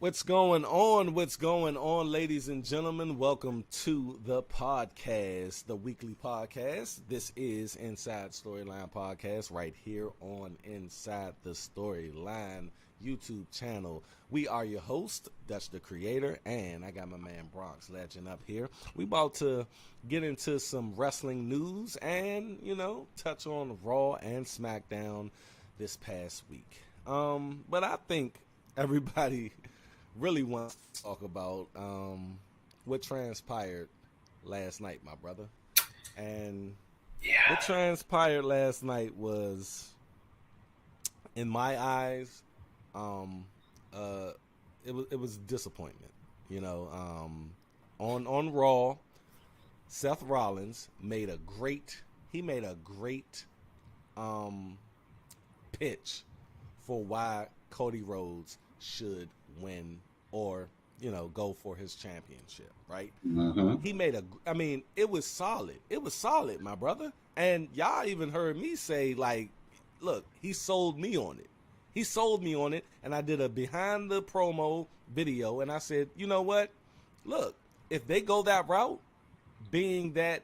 What's going on? What's going on, ladies and gentlemen? Welcome to the podcast, the weekly podcast. This is Inside Storyline Podcast right here on Inside the Storyline YouTube channel. We are your host, Dutch the Creator, and I got my man Bronxx Legend up here. We about to get into some wrestling news and, touch on Raw and SmackDown this past week. But I think everybody really wants to talk about what transpired last night, my brother. And what transpired last night was, in my eyes, it was disappointment. On Raw, Seth Rollins made a great pitch for why Cody Rhodes should win or go for his championship, right? He made it was solid. It was solid, my brother. And y'all even heard me say, like, look, he sold me on it. He sold me on it, and I did a behind the promo video, and I said, you know what? Look, if they go that route, being that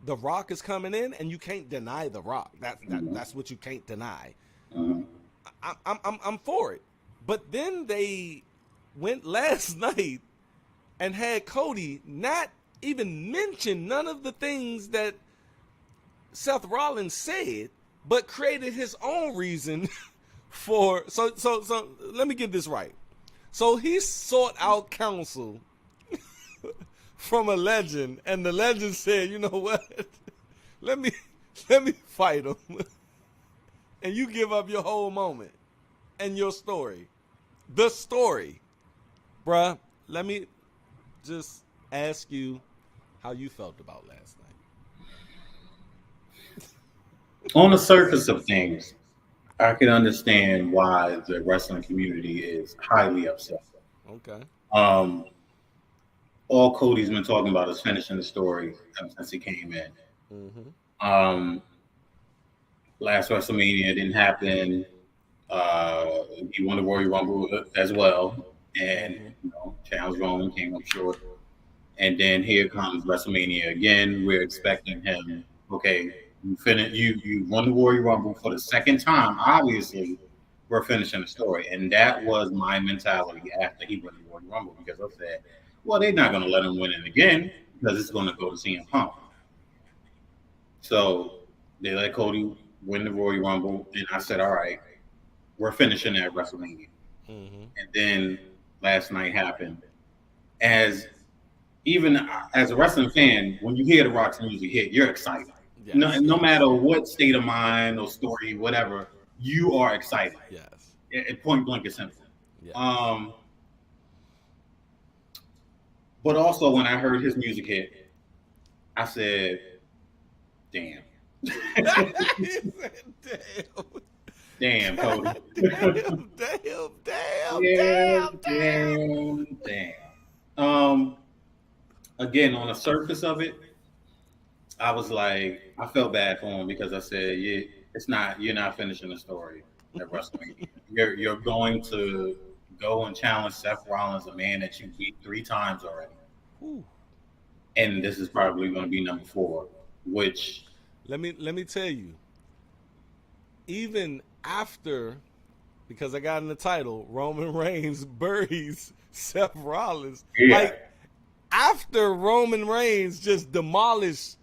The Rock is coming in, and you can't deny The Rock. That's what you can't deny. I'm for it. But then they went last night and had Cody not even mention none of the things that Seth Rollins said, but created his own reason for. So let me get this right. So he sought out counsel from a legend, and the legend said, "You know what? let me fight him, and you give up your whole moment and your story." The story. Bruh, let me just ask you how you felt about last night. On the surface of things, I can understand why the wrestling community is highly upset. Okay. Um, all Cody's been talking about is finishing the story ever since he came in. Um, last WrestleMania didn't happen. He won the Royal Rumble as well, and challenged Roman, came up short. And then here comes WrestleMania again. We're expecting him. Okay, you won the Royal Rumble for the second time. Obviously, we're finishing the story, and that was my mentality after he won the Royal Rumble, because I said, well, they're not going to let him win it again because it's going to go to CM Punk. So they let Cody win the Royal Rumble, and I said, all right, we're finishing at WrestleMania. And then last night happened. Even as a wrestling fan, when you hear the Rock's music hit, you're excited. Yes, no matter what state of mind or story, whatever, you are excited. Yes. Point blank is simple. Yes. But also when I heard his music hit, I said, damn. Damn, Cody. Damn. Again, on the surface of it, I was like, I felt bad for him because I said, yeah, you're not finishing the story at WrestleMania. You're going to go and challenge Seth Rollins, a man that you beat 3 times already. Ooh. And this is probably going to be number 4, which let me tell you, even after, because I got in the title, Roman Reigns buries Seth Rollins. Yeah. Like, after Roman Reigns just demolished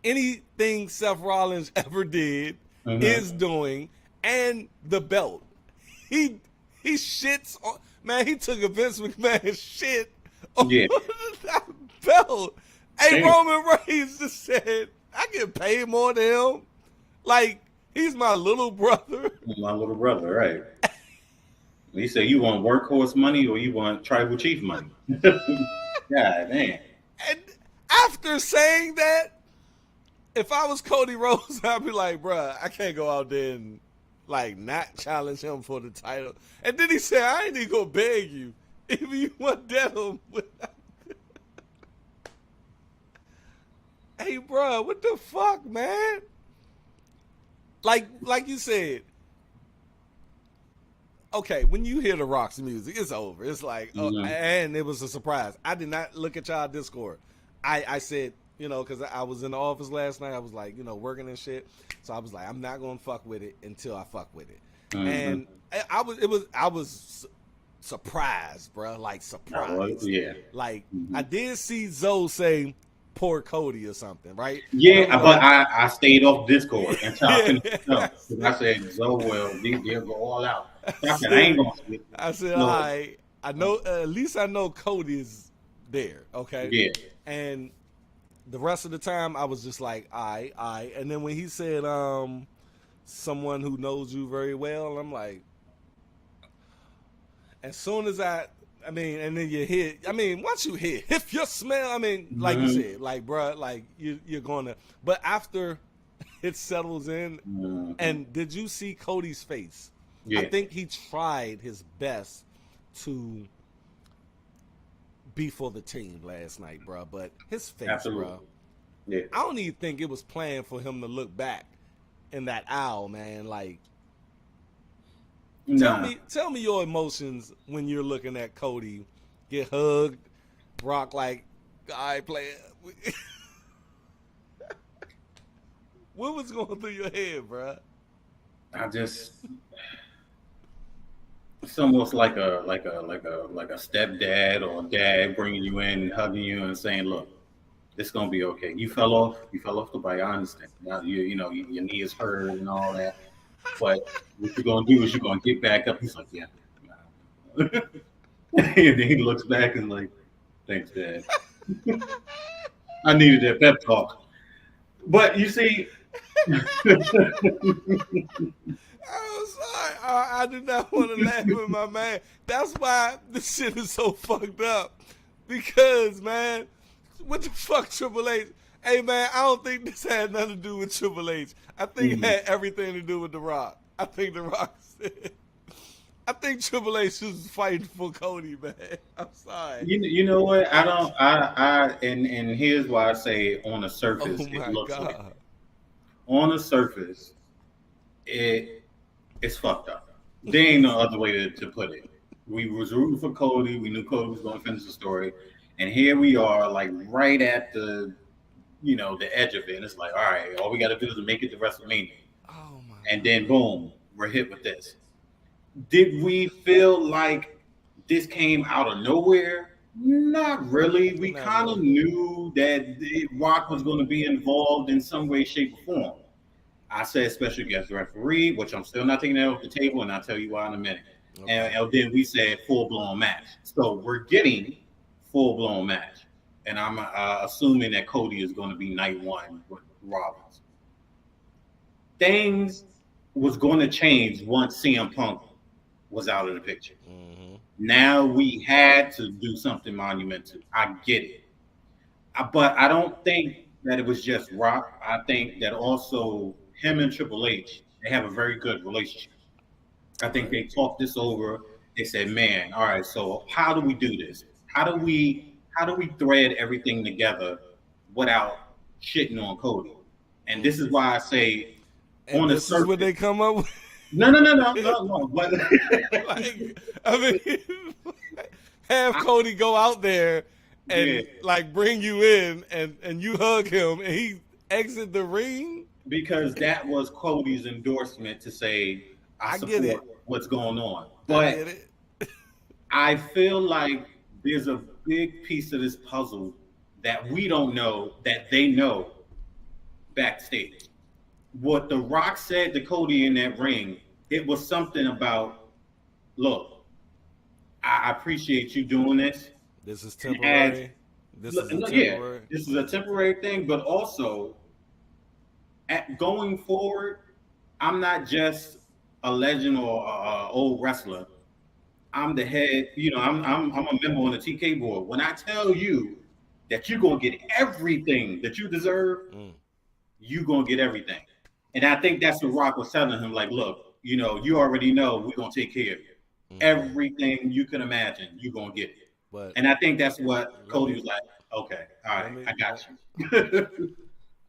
anything Seth Rollins ever did, is doing, and the belt, he shits on, man, he took a Vince McMahon shit on that belt. Hey, Roman Reigns just said, I get paid more than him. Like, he's my little brother. My little brother, right. He said, you want workhorse money or you want tribal chief money? God damn. And after saying that, if I was Cody Rhodes, I'd be like, bruh, I can't go out there and, like, not challenge him for the title. And then he said, I ain't even gonna beg you. If you want that him. Hey, bruh, what the fuck, man? Like you said, okay, when you hear the Rock's music, it's over. It's like, and it was a surprise. I did not look at y'all Discord. I said, because I was in the office last night. I was like, working and shit. So I was like, I'm not gonna fuck with it until I fuck with it. And I was surprised, bro. Like surprised. Yeah. Like I did see Zoe say, "Poor Cody" or something, right? Yeah, but I stayed off Discord until I finished the show. Because I said, Zoe, well, they'll go all out. I said, I ain't gonna sleep. I said, all right. I know. At least I know Cody is there. Okay. Yeah. And the rest of the time, I was just like, all right. And then when he said, someone who knows you very well, I'm like, as soon as and then you hear, once you hear, if you smell, like you said, like, bruh, like you're gonna, but after it settles in, and did you see Cody's face? Yeah. I think he tried his best to be for the team last night, bruh, but his face, bruh. Yeah. I don't even think it was planned for him to look back in that aisle, man. Like, tell me your emotions when you're looking at Cody get hugged, Brock like, I play it. What was going through your head, bruh? It's almost like a stepdad or dad bringing you in and hugging you and saying, "Look, it's gonna be okay. You fell off the bike. I understand. Now your knee is hurt and all that. But what you're gonna do is you're gonna get back up." He's like, "Yeah." And then he looks back and like, "Thanks, Dad. I needed that pep talk." But you see. I'm sorry. I do not want to laugh with my man. That's why this shit is so fucked up. Because, man, what the fuck, Triple H? Hey, man, I don't think this had nothing to do with Triple H. I think it had everything to do with The Rock. I think The Rock said. I think Triple H was fighting for Cody, man. I'm sorry. You know what? I don't. And here's why I say on the surface, it looks like. On the surface, it's fucked up. There ain't no other way to put it. We was rooting for Cody. We knew Cody was going to finish the story. And here we are, like, right at the edge of it. And it's like, all right, all we got to do is make it to WrestleMania. Oh my and then, boom, we're hit with this. Did we feel like this came out of nowhere? Not really. We kind of knew that Rock was going to be involved in some way, shape, or form. I said special guest referee, which I'm still not taking that off the table, and I'll tell you why in a minute. Okay. And then we said full-blown match. So we're getting full-blown match. And I'm assuming that Cody is going to be night one with Rollins. Things was going to change once CM Punk was out of the picture. Mm-hmm. Now we had to do something monumental. I get it. But I don't think that it was just Rock. I think that also him and Triple H, they have a very good relationship. I think they talked this over. They said, man, all right, so how do we do this? How do we thread everything together without shitting on Cody? And this is why I say on the surface. This is what they come up with? No. But like, have Cody go out there and like bring you in and you hug him and he exit the ring. Because that was Cody's endorsement to say, I support what's going on. But I feel like there's a big piece of this puzzle that we don't know, that they know backstage. What The Rock said to Cody in that ring, it was something about, look, I appreciate you doing this. This is temporary. This is a temporary thing, but also going forward, I'm not just a legend or a old wrestler. I'm the head, I'm a member on the TK board. When I tell you that you're going to get everything that you deserve, you're going to get everything. And I think that's what Rock was telling him, like, look, you already know we're going to take care of you. Everything you can imagine, you're going to get it. And I think that's what Cody was like, okay, all right, I got you.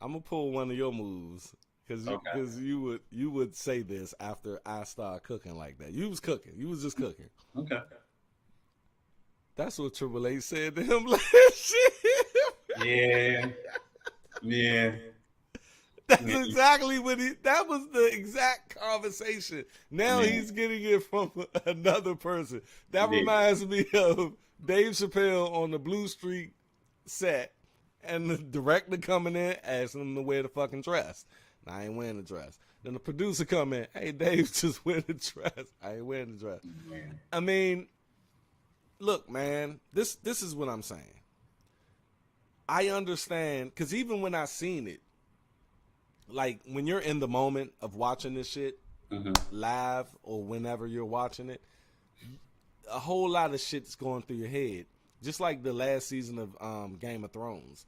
I'm going to pull one of your moves. Because you would say this after I started cooking like that. You was cooking. You was just cooking. Okay. That's what Triple H said to him last year. Yeah. That's exactly what that was the exact conversation. Now he's getting it from another person. That reminds me of Dave Chappelle on the Blue Street set and the director coming in asking him to wear the fucking dress. I ain't wearing the dress. Then the producer come in, hey, Dave, just wear the dress. I ain't wearing the dress. Man. I mean, look, man, this is what I'm saying. I understand, because even when I seen it, like when you're in the moment of watching this shit live or whenever you're watching it, a whole lot of shit's going through your head. Just like the last season of Game of Thrones.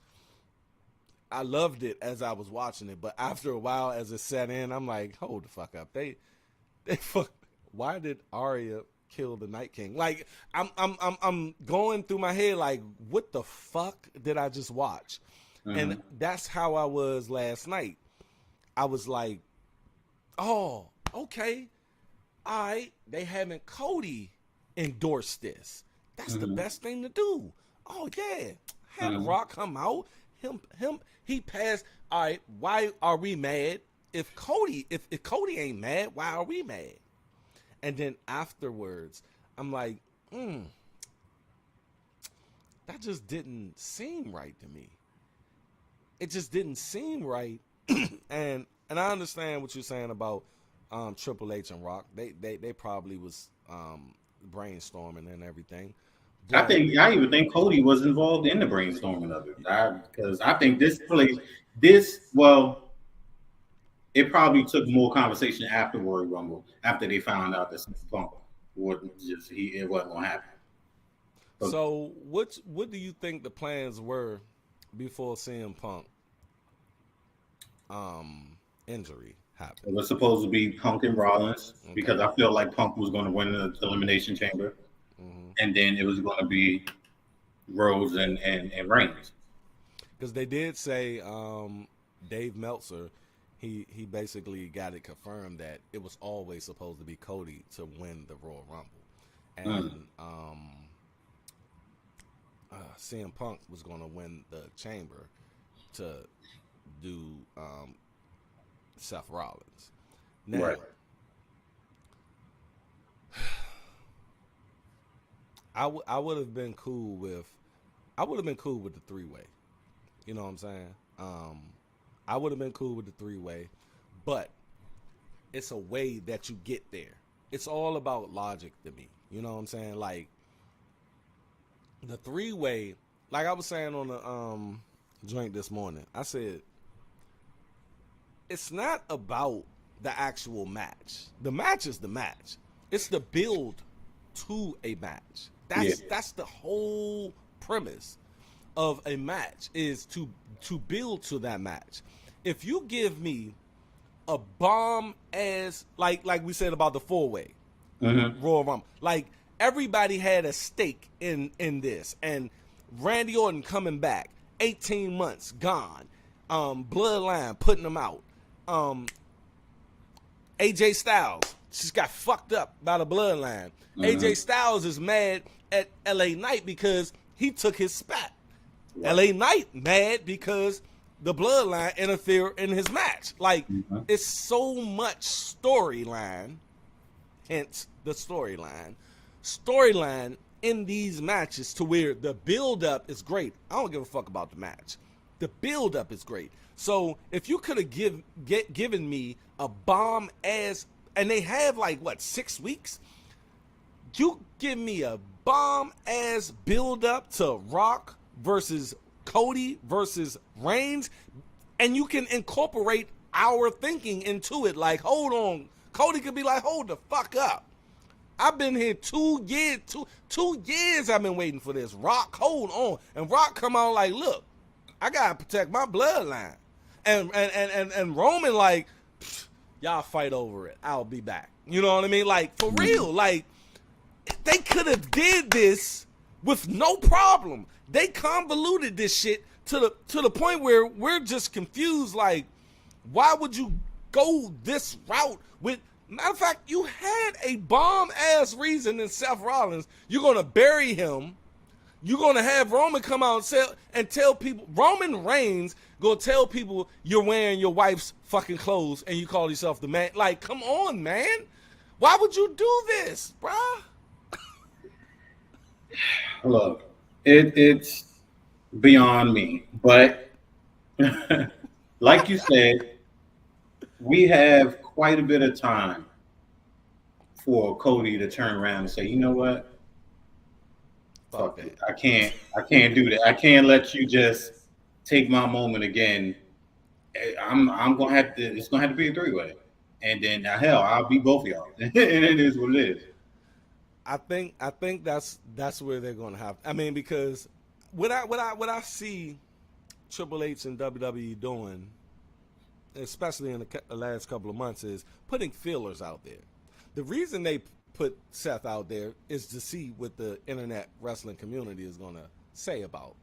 I loved it as I was watching it, but after a while, as it set in, I'm like, hold the fuck up. They why did Arya kill the Night King? Like, I'm going through my head like, what the fuck did I just watch? And that's how I was last night. I was like, oh, okay. All right, they having Cody endorse this. That's the best thing to do. Oh yeah. Have Rock come out. He passed. All right, why are we mad? If Cody ain't mad, why are we mad? And then afterwards, I'm like, that just didn't seem right to me. It just didn't seem right. and I understand what you're saying about Triple H and Rock. They probably was brainstorming and everything. But I even think Cody was involved in the brainstorming of it, because I think it probably took more conversation after Royal Rumble, after they found out that CM Punk it wasn't gonna happen. So what do you think the plans were before CM Punk injury happened? It was supposed to be Punk and Rollins, because I feel like Punk was going to win the Elimination Chamber. And then it was going to be Rhodes and Reigns. Because they did say Dave Meltzer, he basically got it confirmed that it was always supposed to be Cody to win the Royal Rumble. And CM Punk was going to win the Chamber to do Seth Rollins. Now, right. I would have been cool with the three-way. You know what I'm saying? I would have been cool with the three-way, but it's a way that you get there. It's all about logic to me. You know what I'm saying? Like the three-way, like I was saying on the joint this morning, I said it's not about the actual match. The match is the match. It's the build to a match. That's the whole premise of a match, is to build to that match. If you give me a bomb as like we said about the four-way Royal Rumble, like everybody had a stake in this, and Randy Orton coming back, 18 months gone, Bloodline putting them out, AJ Styles just got fucked up by the Bloodline. AJ Styles is mad at LA Knight because he took his spot. LA Knight mad because the Bloodline interfered in his match. Like, it's so much storyline, hence the storyline in these matches, to where the build-up is great. I don't give a fuck about the match. The build-up is great. So if you could have given me a bomb-ass, and they have 6 weeks? You give me a bomb-ass build-up to Rock versus Cody versus Reigns, and you can incorporate our thinking into it. Like, hold on. Cody could be like, hold the fuck up. I've been here 2 years. 2 years I've been waiting for this. Rock, hold on. And Rock come out like, look, I got to protect my bloodline. And Roman like, y'all fight over it. I'll be back. You know what I mean? Like, for real. Like, they could have did this with no problem. They convoluted this shit to the point where we're just confused. Like, why would you go this route with. Matter of fact, you had a bomb-ass reason in Seth Rollins. You're going to bury him. You're going to have Roman come out and tell people, Roman Reigns going to tell people you're wearing your wife's fucking clothes and you call yourself the man. Like, come on, man. Why would you do this, bruh? Look, it's beyond me. But like you said, we have quite a bit of time for Cody to turn around and say, you know what? Fuck it. I can't do that. I can't let you just take my moment again. I'm gonna have to. It's gonna have to be a 3-way, and then hell, I'll beat both of y'all, and it is what it is. I think that's where they're gonna have. I mean, because what I see Triple H and WWE doing, especially in the last couple of months, is putting feelers out there. The reason they put Seth out there is to see what the internet wrestling community is going to say about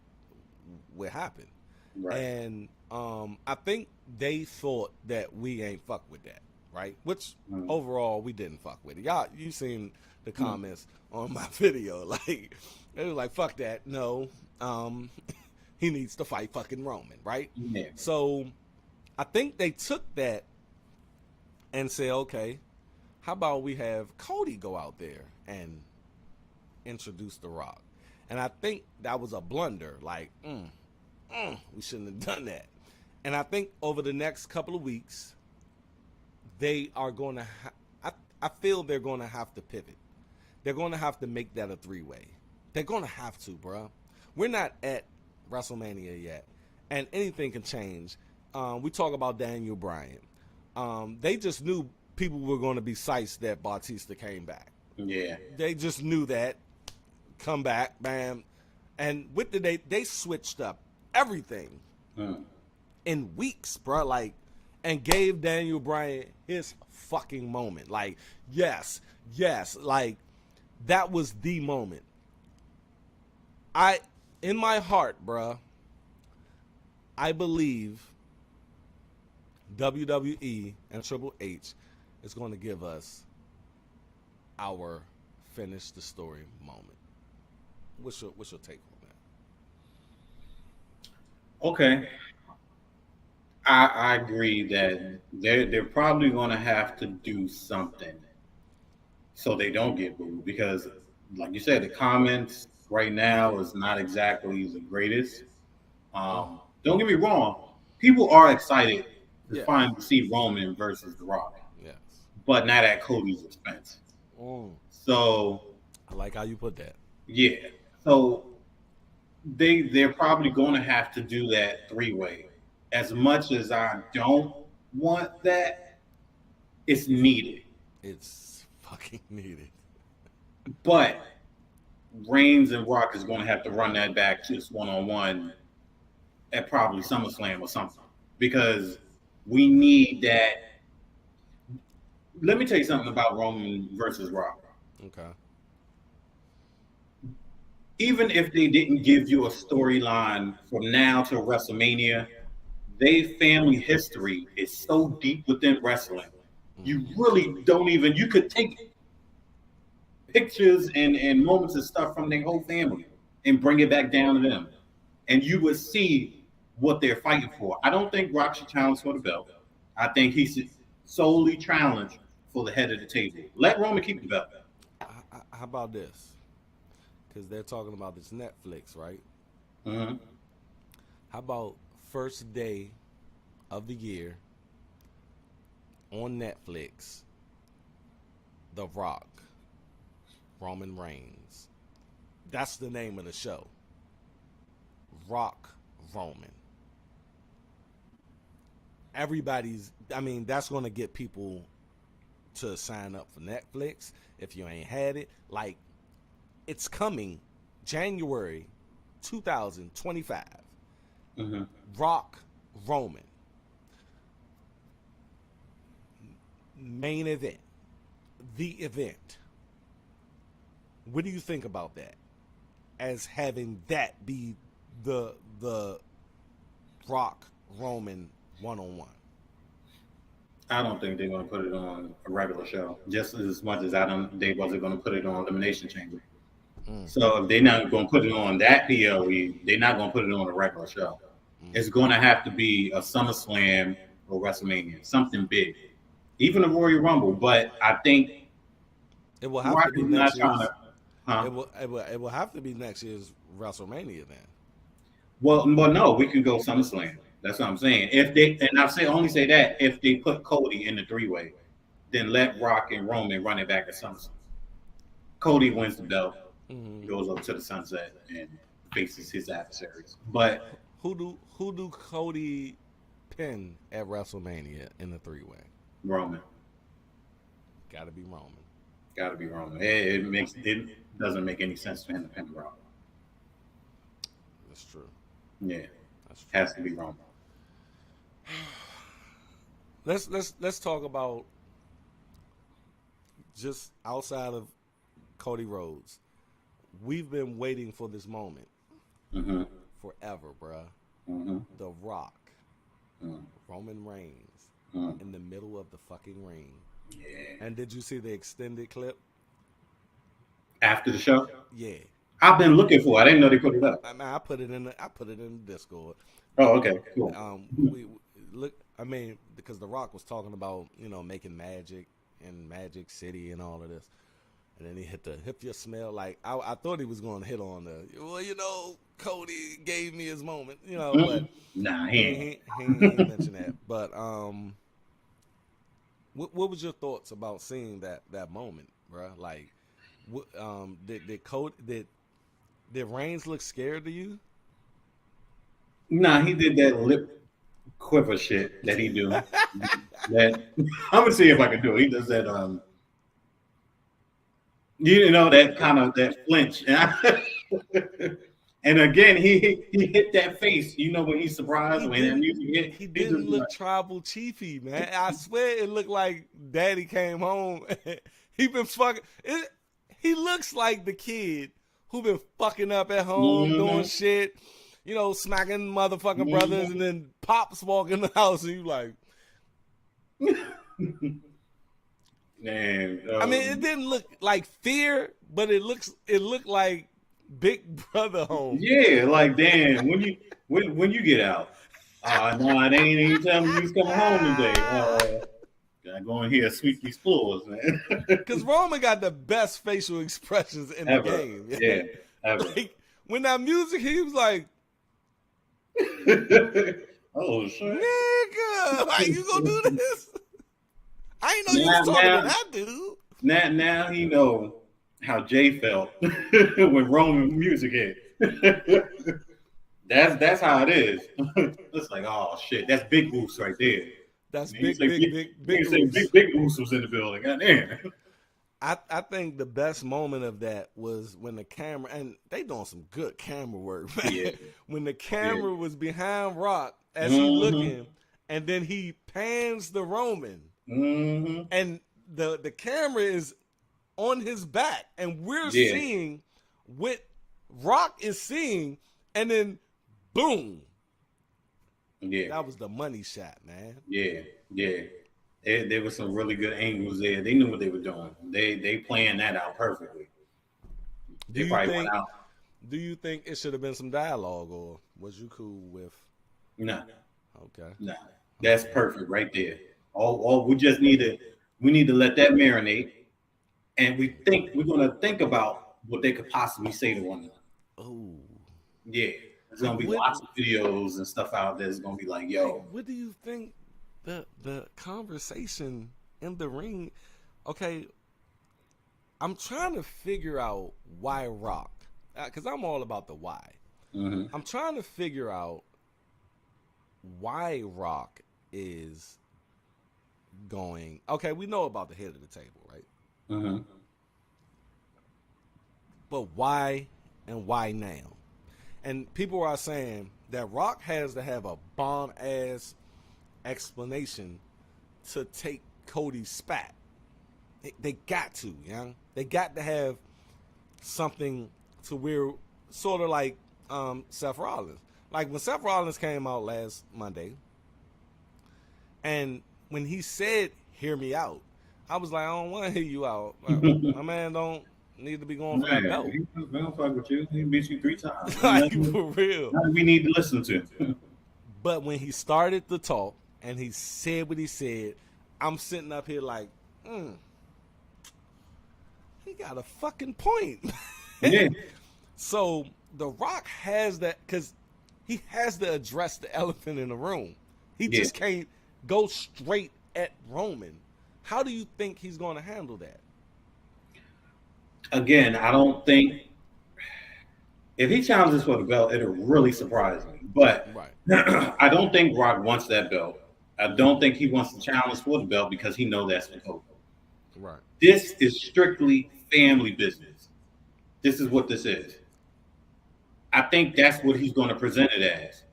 what happened. Right. And I think they thought that we ain't fuck with that, right? Which overall we didn't fuck with it. Y'all, you seen the comments on my video. Like, they were like, fuck that. No, he needs to fight fucking Roman, right? Yeah. So I think they took that and said, okay, how about we have Cody go out there and introduce The Rock? And I think that was a blunder. Like, we shouldn't have done that. And I think over the next couple of weeks, they are going to I feel they're going to have to pivot. They're going to have to make that a 3-way. They're going to have to, bro. We're not at WrestleMania yet, and anything can change. We talk about Daniel Bryan. They just knew people were going to be psyched that Bautista came back. Yeah. They just knew that. Come back, bam. And with they switched up everything in weeks, bro. Like, and gave Daniel Bryan his fucking moment. Like, yes. Like, that was the moment. In my heart, bro, I believe WWE and Triple H is going to give us our finish the story moment. What's your take on that? Okay. I agree that they're probably going to have to do something so they don't get booed, because, like you said, the comments right now is not exactly the greatest. Don't get me wrong. People are excited to finally see Roman versus The Rock. Yes. But not at Cody's expense. So I like how you put that. Yeah. So they're probably going to have to do that 3-way. As much as I don't want that, it's needed. It's fucking needed. But Reigns and Rock is going to have to run that back just one-on-one at probably SummerSlam or something, because we need that. Let me tell you something about Roman versus Rock. Okay. Even if they didn't give you a storyline from now to WrestleMania, their family history is so deep within wrestling. You really don't even, you could take pictures and moments of stuff from their whole family and bring it back down to them, and you would see what they're fighting for. I don't think Rock should challenge for the belt. I think he should solely challenge for the head of the table. Let Roman keep the belt. How about this? Because they're talking about this Netflix, right? Mm-hmm. How about first day of the year on Netflix, The Rock, Roman Reigns. That's the name of the show. Rock Roman. That's going to get people to sign up for Netflix if you ain't had it. Like, it's coming January 2025. Mm-hmm. Rock Roman. Main event. The event. What do you think about that? As having that be the Rock Roman one-on-one. I don't think they're going to put it on a regular show, just as much as they wasn't going to put it on Elimination Chamber. So if they're not going to put it on that PLE, they're not going to put it on a regular show. It's going to have to be a SummerSlam or WrestleMania, something big, even a Royal Rumble. But I think it will have to be next year's. It will have to be next year's WrestleMania then. Well, no, we can go SummerSlam. That's what I'm saying. If they only say that if they put Cody in the 3-way, then let Rock and Roman run it back at SummerSlam. Cody wins the belt, goes up to the sunset, and faces his adversaries. But who do Cody pin at WrestleMania in the 3-way? Roman. Got to be Roman. Got to be Roman. It doesn't make any sense for him to pin Roman. That's true. Yeah, that's true. Has to be Roman. Let's talk about just outside of Cody Rhodes. We've been waiting for this moment forever, bruh. The Rock, Roman Reigns, in the middle of the fucking ring. Yeah. And did you see the extended clip after the show? Yeah. I've been looking for it. I didn't know they put it up. I put it in the Discord. Oh, okay, cool. We look. I mean, because The Rock was talking about making magic in Magic City and all of this, and then he hit the "If you smell like." I thought he was going to hit on the Cody gave me his moment, but nah, he ain't mentioned that. But what was your thoughts about seeing that moment, bro? Like, did Reigns look scared to you? Nah, he did that lip quiver shit that he do. I'm gonna see if I can do it. He does that that kind of that flinch. And again, he hit that face. When he's surprised when that music hit. He didn't look tribal chiefy, man. I swear it looked like Daddy came home. He been fucking. He looks like the kid who been fucking up at home, doing shit, smacking motherfucking brothers, and then Pops walk in the house, and you like, man. I mean, it didn't look like fear, but it looked like Big Brother home. Yeah, like damn. When you get out, no, they ain't even telling me you was coming home today. Gotta go in here and sweep these floors, man. Because Roman got the best facial expressions in the game. Yeah, ever. Like, when that music, he was like, "Oh shit, nigga, why you gonna do this?" I ain't know you was talking to that dude. Now he know how Jay felt when Roman music hit. That's how it is. It's like, oh shit, that's Big Goose right there. That's big Goose. Big Goose was in the building. God damn. I think the best moment of that was when the camera, and they doing some good camera work, man. Yeah. When the camera was behind Rock as he looking, and then he pans the Roman, and the camera is on his back, and we're seeing what Rock is seeing, and then boom. Yeah, that was the money shot, man. Yeah. There was some really good angles there. They knew what they were doing. They planned that out perfectly. Do you think it should have been some dialogue, or was you cool with? No. Okay. No. That's perfect right there. All we just need to let that marinate, and we're gonna think about what they could possibly say to one another. Oh. Yeah. There's gonna be lots of videos and stuff out there. It's gonna be like, yo. What do you think the conversation in the ring? Okay, I'm trying to figure out why Rock, because I'm all about the why. I'm trying to figure out why Rock is going. Okay, we know about the head of the table, right? But why and why now? And people are saying that Rock has to have a bomb-ass explanation to take Cody's spat. They got to, They got to have something to where, sort of like Seth Rollins. Like when Seth Rollins came out last Monday, and when he said, "Hear me out," I was like, I don't want to hear you out. My man don't need to be going for that belt. He don't fuck with you. He beat you 3 times. Like, for real. Nothing we need to listen to. But when he started the talk and he said what he said, I'm sitting up here like, he got a fucking point. Yeah. So The Rock has that, because he has to address the elephant in the room. He just can't go straight at Roman. How do you think he's going to handle that? Again, I don't think if he challenges for the belt, it'll really surprise me. But I don't think Rock wants that belt. I don't think he wants to challenge for the belt because he knows that's the code. Right. This is strictly family business. This is what this is. I think that's what he's going to present it as.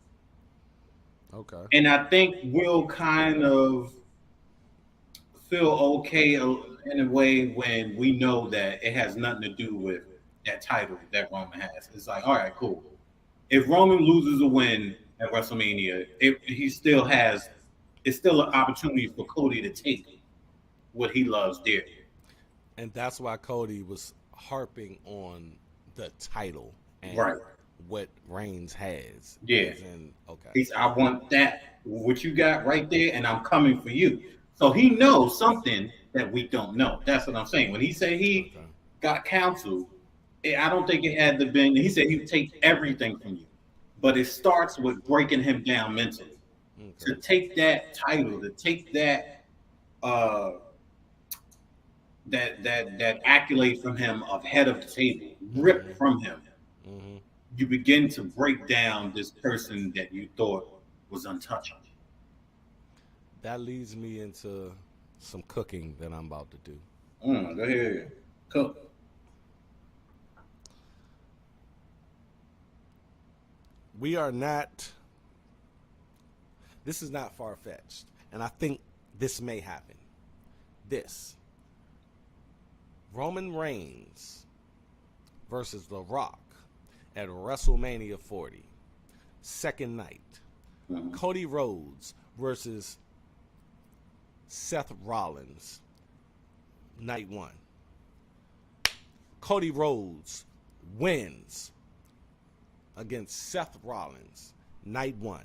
Okay. And I think we'll kind of feel okay in a way when we know that it has nothing to do with that title that Roman has. It's like, all right, cool. If Roman loses a win at WrestleMania, it's still an opportunity for Cody to take what he loves dearly. And that's why Cody was harping on the title and what Reigns has. Yeah. Okay. I want that, what you got right there, and I'm coming for you. So he knows something that we don't know. That's what I'm saying. When he said he got counseled, I don't think it had to been. He said he would take everything from you, but it starts with breaking him down mentally. To take that title, to take that that accolade from him of head of the table, ripped from him. You begin to break down this person that you thought was untouchable. That leads me into some cooking that I'm about to do. Go ahead. Cook. This is not far-fetched, and I think this may happen. Roman Reigns versus The Rock at WrestleMania 40, second night. Cody Rhodes versus Seth Rollins, night 1. Cody Rhodes wins against Seth Rollins, night 1.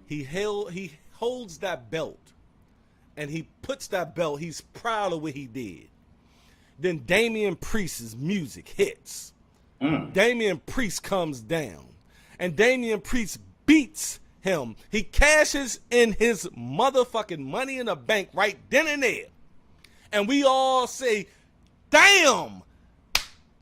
He holds that belt, and he puts that belt. He's proud of what he did. Then Damian Priest's music hits. Damian Priest comes down, and Damian Priest beats him. He cashes in his motherfucking Money in the Bank right then and there. And we all say, damn!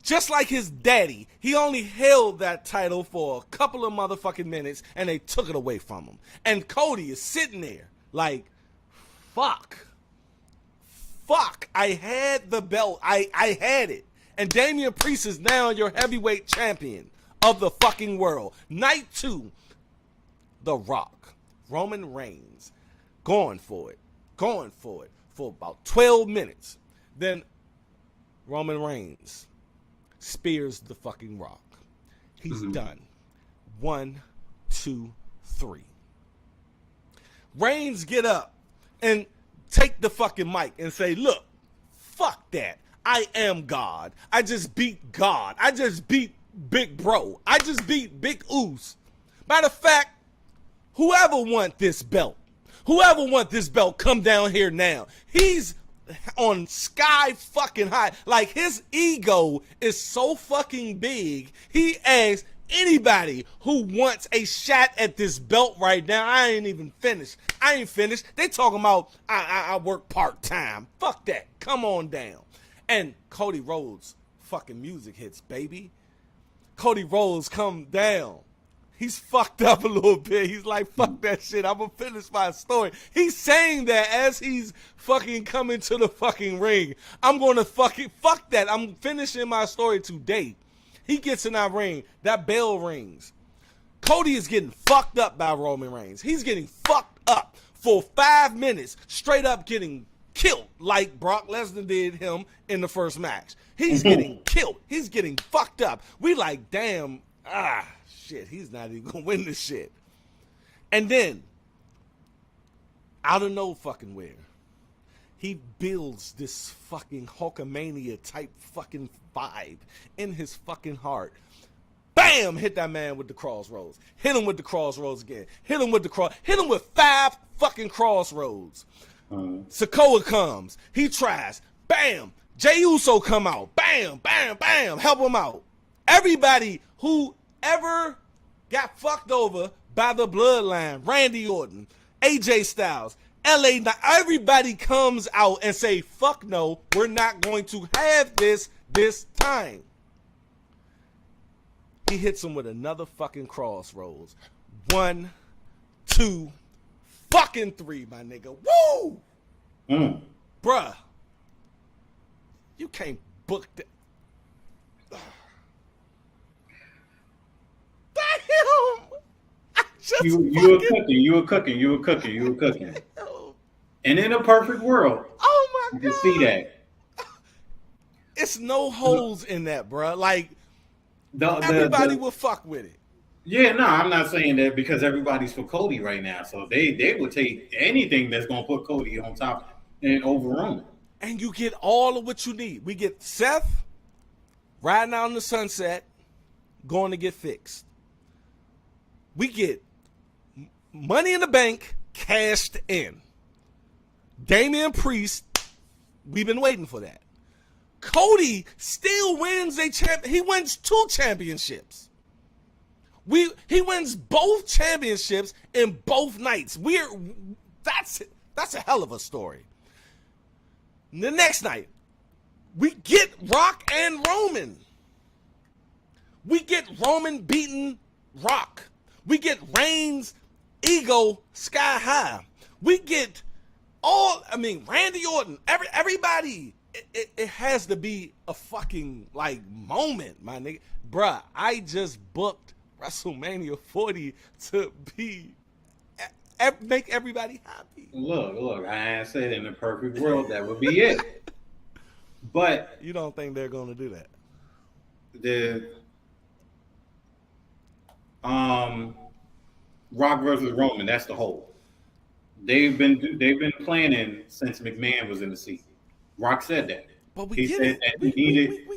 Just like his daddy, he only held that title for a couple of motherfucking minutes, and they took it away from him. And Cody is sitting there like, fuck, I had the belt. I had it. And Damian Priest is now your heavyweight champion of the fucking world. Night 2, The Rock, Roman Reigns, going for it for about 12 minutes. Then Roman Reigns spears the fucking Rock. He's done. 1, 2, 3. Reigns get up and take the fucking mic and say, look, fuck that. I am God. I just beat God. I just beat Big Bro. I just beat Big Oos. Matter of fact, whoever want this belt, come down here now. He's on sky fucking high. Like, his ego is so fucking big. He asks anybody who wants a shot at this belt right now. I ain't finished. They talking about I work part-time. Fuck that. Come on down. And Cody Rhodes fucking music hits, baby. Cody Rhodes come down. He's fucked up a little bit. He's like, fuck that shit. I'm going to finish my story. He's saying that as he's fucking coming to the fucking ring. I'm going to fuck that. I'm finishing my story today. He gets in that ring. That bell rings. Cody is getting fucked up by Roman Reigns. He's getting fucked up for 5 minutes, straight up getting killed like Brock Lesnar did him in the first match. He's getting killed. He's getting fucked up. We like, damn, shit, he's not even going to win this shit. And then out of no fucking where, he builds this fucking Hulkamania type fucking vibe in his fucking heart. Bam! Hit that man with the crossroads. Hit him with the crossroads again. Hit him with 5 fucking crossroads. Sikoa comes. He tries. Bam! Jey Uso come out. Bam! Bam! Bam! Help him out. Everybody who ever got fucked over by the bloodline, Randy Orton, AJ Styles, LA, everybody comes out and say, fuck no, we're not going to have this time. He hits him with another fucking crossroads. 1, 2, fucking 3, my nigga. Woo! Bruh. You can't book that. Damn! You were cooking. And in a perfect world, oh my God, you can see that. It's no holes in that, bruh. Like, everybody will fuck with it. Yeah, no, I'm not saying that because everybody's for Cody right now. So they will take anything that's going to put Cody on top and over Roman. And you get all of what you need. We get Seth riding out in the sunset, going to get fixed. We get Money in the Bank cashed in. Damian Priest, we've been waiting for that. Cody still wins he wins 2 championships. He wins both championships in both nights. That's a hell of a story. The next night, we get Rock and Roman. We get Roman beating Rock. We get Reigns' ego sky high. We get Randy Orton, everybody. It has to be a fucking like moment, my nigga. Bruh, I just booked WrestleMania 40 to make everybody happy. Look, I ain't said in a perfect world that would be it. But you don't think they're gonna do that? Rock versus Roman, that's the whole. They've been planning since McMahon was in the seat. Rock said that. But he said that he needed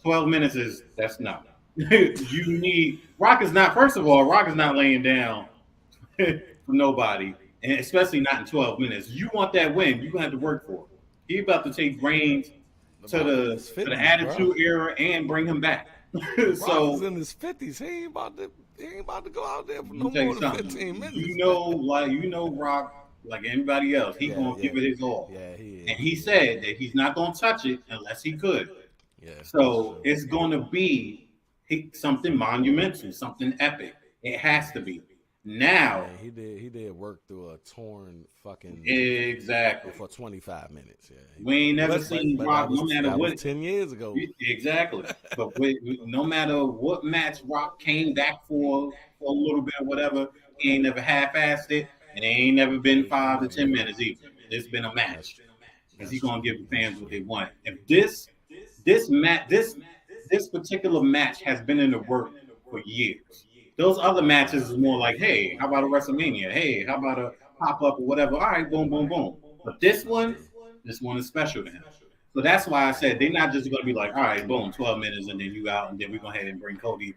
12 minutes that's not. You need Rock is not, first of all, Rock is not laying down for nobody, and especially not in 12 minutes. You want that win, you're gonna have to work for it. He about to take Reigns to the Attitude Era and bring him back. So Rock's in his 50s. He ain't about to go out there for no more than 15 minutes. You know Rock, like anybody else, he's gonna give it his all. Yeah, he is. And he said that he's not gonna touch it unless he could. Yeah. So it's gonna be something monumental, something epic. It has to be. Now he did work through a torn fucking exactly for 25 minutes. Yeah, we ain't never seen Rock no matter what. 10 years ago, exactly. But no matter what match Rock came back for a little bit or whatever, he ain't never half-assed it, and it ain't never been 5 to 10 minutes either. It's been a match because he's gonna give the fans what they want. If this particular match has been in the work for years. Those other matches is more like, hey, how about a WrestleMania? Hey, how about a pop-up or whatever? All right, boom, boom, boom. But this one is special to him. So that's why I said they're not just going to be like, all right, boom, 12 minutes, and then you out, and then we go ahead and bring Cody.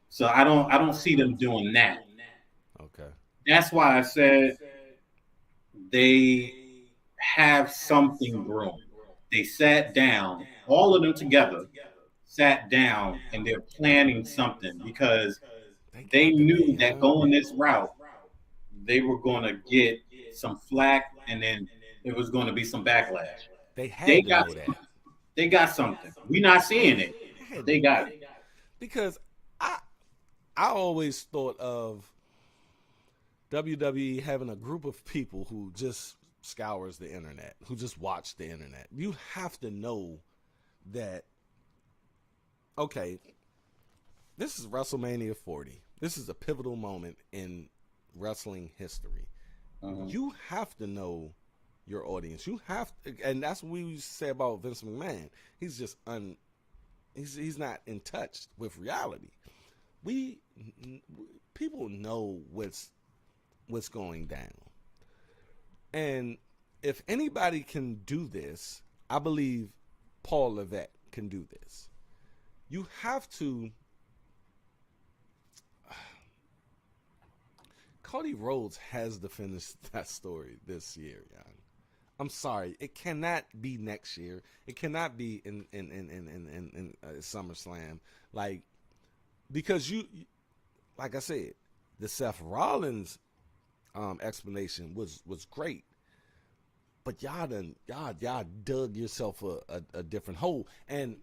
So I don't see them doing that. Okay. That's why I said they have something brewing. They sat down, all of them together, sat down, and they're planning something because they knew that going this route, they were going to get some flack, and then there was going to be some backlash. They got that. They got something. We're not seeing it, but they got it. Because I always thought of WWE having a group of people who just scours the internet, who just watch the internet. You have to know that, okay, this is WrestleMania 40. This is a pivotal moment in wrestling history. You have to know your audience. You have to, and that's what we used to say about Vince McMahon. He's just he's not in touch with reality. People know what's going down. And if anybody can do this, I believe Paul Levesque can do this. You have to. Cody Rhodes has to finish that story this year, Jan. I'm sorry, it cannot be next year. It cannot be in SummerSlam, because you, like I said, the Seth Rollins explanation was great, but y'all dug yourself a different hole, and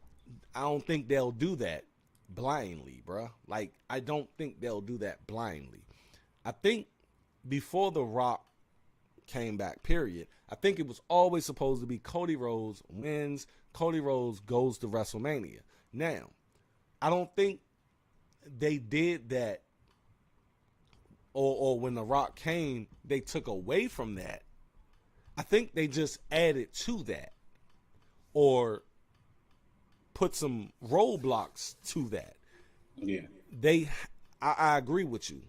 I don't think they'll do that blindly, bruh. Like, I don't think they'll do that blindly. I think before The Rock came back, period, I think it was always supposed to be Cody Rhodes wins, Cody Rhodes goes to WrestleMania. Now, I don't think they did that, or when The Rock came, they took away from that. I think they just added to that, or put some roadblocks to that. Yeah. I agree with you.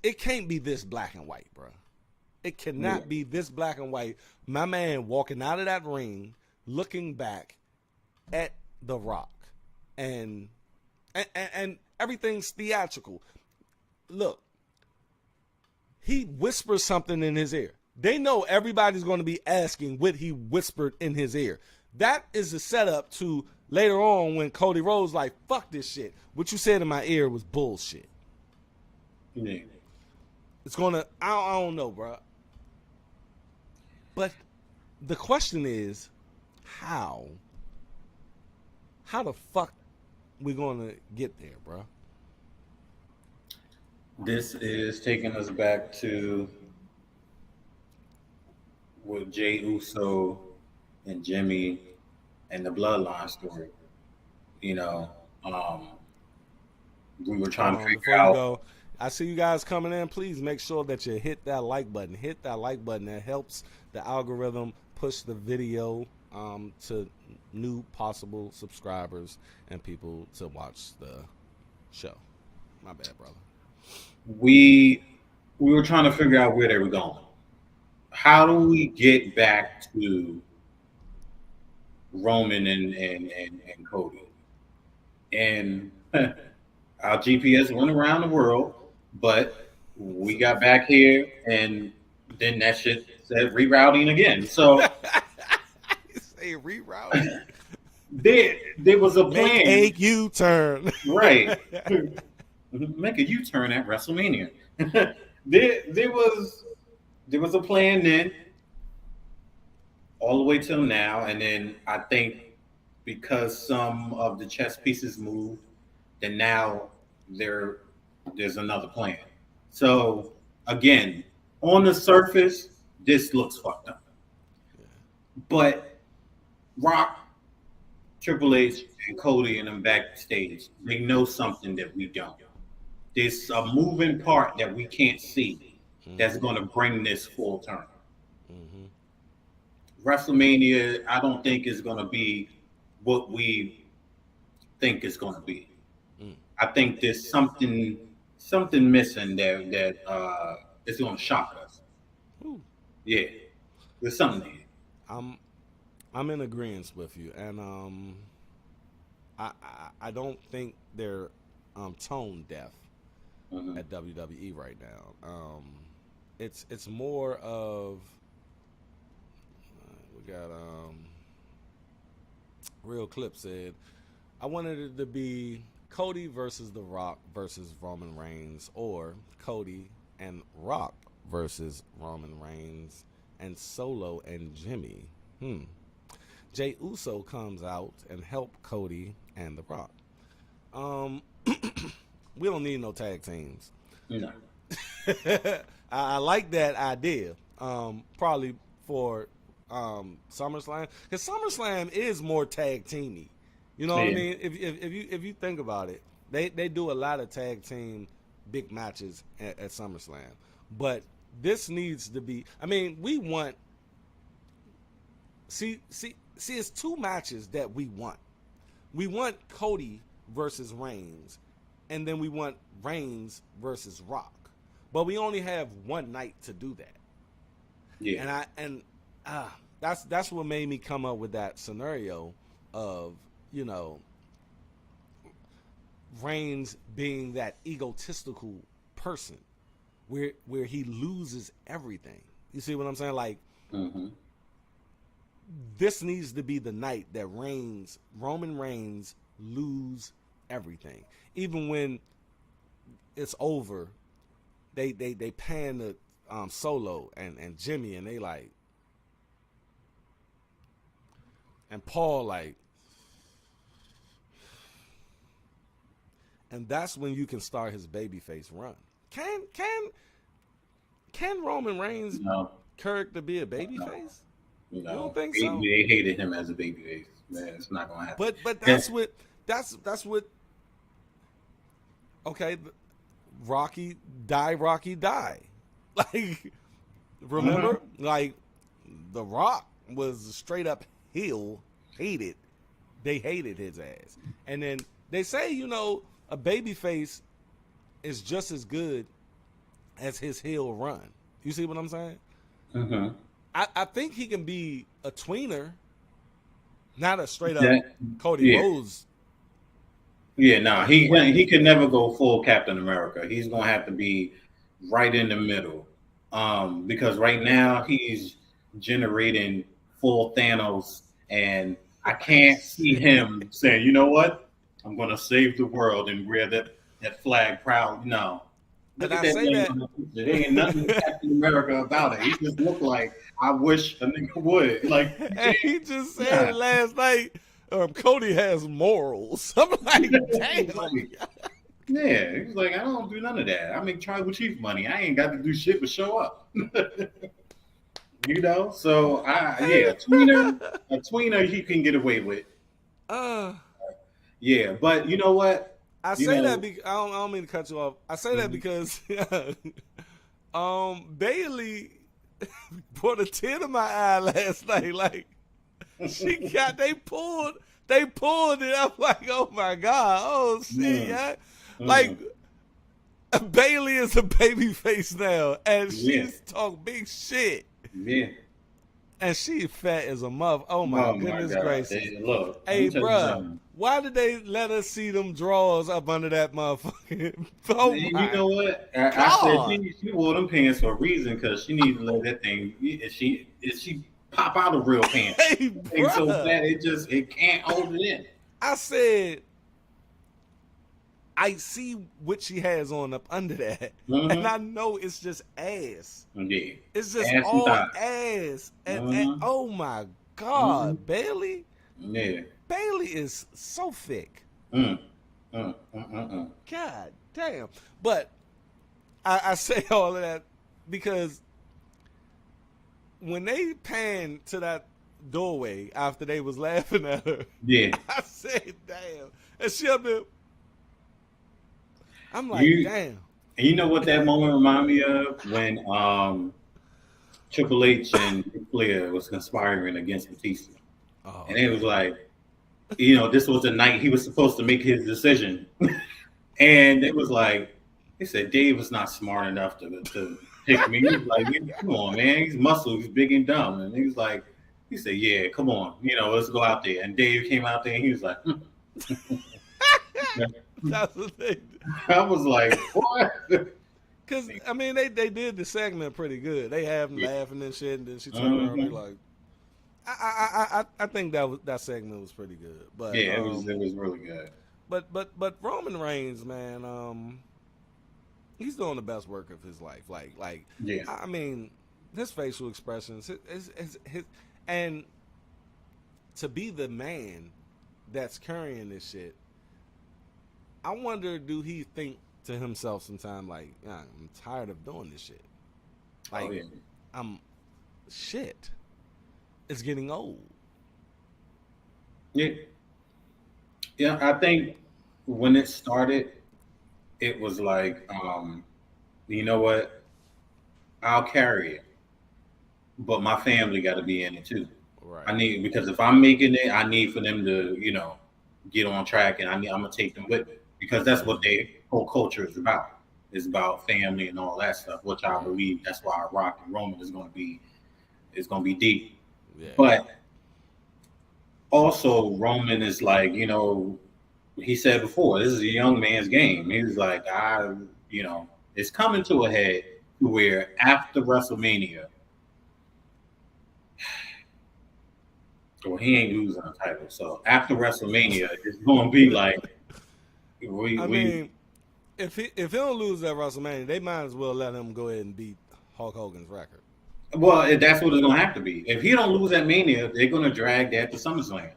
It can't be this black and white, bro. It cannot be this black and white. My man walking out of that ring, looking back at The Rock, and everything's theatrical. Look, he whispers something in his ear. They know everybody's going to be asking what he whispered in his ear. That is the setup to later on when Cody Rhodes like, fuck this shit. What you said in my ear was bullshit. Yeah. It's gonna. I don't know, bro. But the question is, how? How the fuck we gonna get there, bro? This is taking us back to with Jey Uso and Jimmy and the Bloodline story. You know, we were trying to figure out. Go, I see you guys coming in. Please make sure that you hit that like button. Hit that like button. That helps the algorithm push the video to new possible subscribers and people to watch the show. My bad, brother. We were trying to figure out where they were going. How do we get back to Roman and Cody? And our GPS went around the world, but we got back here, and then that shit said rerouting again. So say rerouting. There was a plan. Make a U-turn. Right. Make a U-turn at WrestleMania. there was a plan then, all the way till now, and then I think because some of the chess pieces moved, then now there's another plan. So again, on the surface, this looks fucked up. But Rock, Triple H, and Cody and them backstage, they know something that we don't. There's a moving part that we can't see that's going to bring this full turn. WrestleMania, I don't think is going to be what we think it's going to be. I think there's something missing there that is going to shock us. Ooh. Yeah, there's something there. I'm in agreement with you, and I don't think they're tone deaf at WWE right now. It's more of we got Real Clip said, I wanted it to be Cody versus The Rock versus Roman Reigns, or Cody and Rock versus Roman Reigns and Solo and Jimmy. Jey Uso comes out and help Cody and The Rock. We don't need no tag teams. No. I like that idea. Probably for SummerSlam, because SummerSlam is more tag teamy. You know what I mean? If you think about it, they do a lot of tag team big matches at SummerSlam, but this needs to be. I mean, we want. See, it's two matches that we want. We want Cody versus Reigns, and then we want Reigns versus Rock. but we only have one night to do that. Yeah. That's what made me come up with that scenario of, you know, Reigns being that egotistical person where he loses everything. You see what I'm saying? Like, this needs to be the night that Roman Reigns lose everything. Even when it's over, they pan the Solo and Jimmy, and they like, and Paul like, and that's when you can start his babyface run. Can Roman Reigns character be a babyface? No. You don't think so? They hated him as a babyface. Man, it's not gonna happen. But that's what. Okay, Rocky die. Like, remember, like, The Rock was straight up heel, hated. They hated his ass, and then they say, you know, a babyface is just as good as his heel run. You see what I'm saying? I think he can be a tweener, not a straight up Cody Rhodes. Yeah, no, he could never go full Captain America. He's gonna have to be right in the middle, because right now he's generating full Thanos, and I can't see him saying, you know what, I'm gonna save the world and wear that flag proud. No. Look at that. There ain't nothing Captain America about it. He just looked like, I wish a nigga would. Like, and he just said it last night. Cody has morals. I'm like, damn. Yeah, he was like, I don't do none of that. I make tribal chief money. I ain't got to do shit but show up. You know, so a tweener he can get away with. Yeah, but you know what? I say that because I don't mean to cut you off. I say that because Bailey put a tear to my eye last night. Like, they pulled it. I'm like, oh my God, oh shit, yeah. Like, Bailey is a baby face now, and she's talk big shit. Yeah. And she fat as a mother. Oh my goodness gracious. Hey, bro, why did they let us see them drawers up under that motherfucker? Oh you know what? I said she wore them pants for a reason, because she needs to let that thing. If she pop out of real pants, it's so fat it can't hold it in. I said, I see what she has on up under that, and I know it's just ass. Yeah, it's just ass all ass, and oh my God, Bailey. Yeah, Bailey is so thick. God damn! But I say all of that because when they panned to that doorway after they was laughing at her, I said, "Damn!" And she up there. I'm like, damn. And you know what that moment reminded me of? When Triple H and Ric Flair was conspiring against Batista. And it was like, you know, this was the night he was supposed to make his decision. And it was like, he said, Dave was not smart enough to pick me. He was like, come on, man. He's muscle. He's big and dumb. And he said, yeah, come on. You know, let's go out there. And Dave came out there and he was like, That's the thing. I was like, what? Because, I mean, they did the segment pretty good. They have him laughing and shit, and then she turned around and like, I think that segment was pretty good. But yeah, it was really good. But Roman Reigns, man, he's doing the best work of his life. Like I mean, his facial expressions, his and to be the man that's carrying this shit. I wonder, do he think to himself sometime like, I'm tired of doing this shit. Like, shit. It's getting old. Yeah. Yeah, I think when it started, it was like, you know what? I'll carry it. But my family got to be in it too. Right. Because if I'm making it, I need for them to, you know, get on track, and I'm going to take them with me. Because that's what their whole culture is about. It's about family and all that stuff, which I believe that's why Rock and Roman is going to be deep. Yeah. But also Roman is like, you know, he said before, this is a young man's game. He was like, it's coming to a head where after WrestleMania, well, he ain't losing a title. So after WrestleMania, it's going to be like, if he don't lose at WrestleMania, they might as well let him go ahead and beat Hulk Hogan's record. Well, that's what it's going to have to be. If he don't lose at Mania, they're going to drag that to SummerSlam.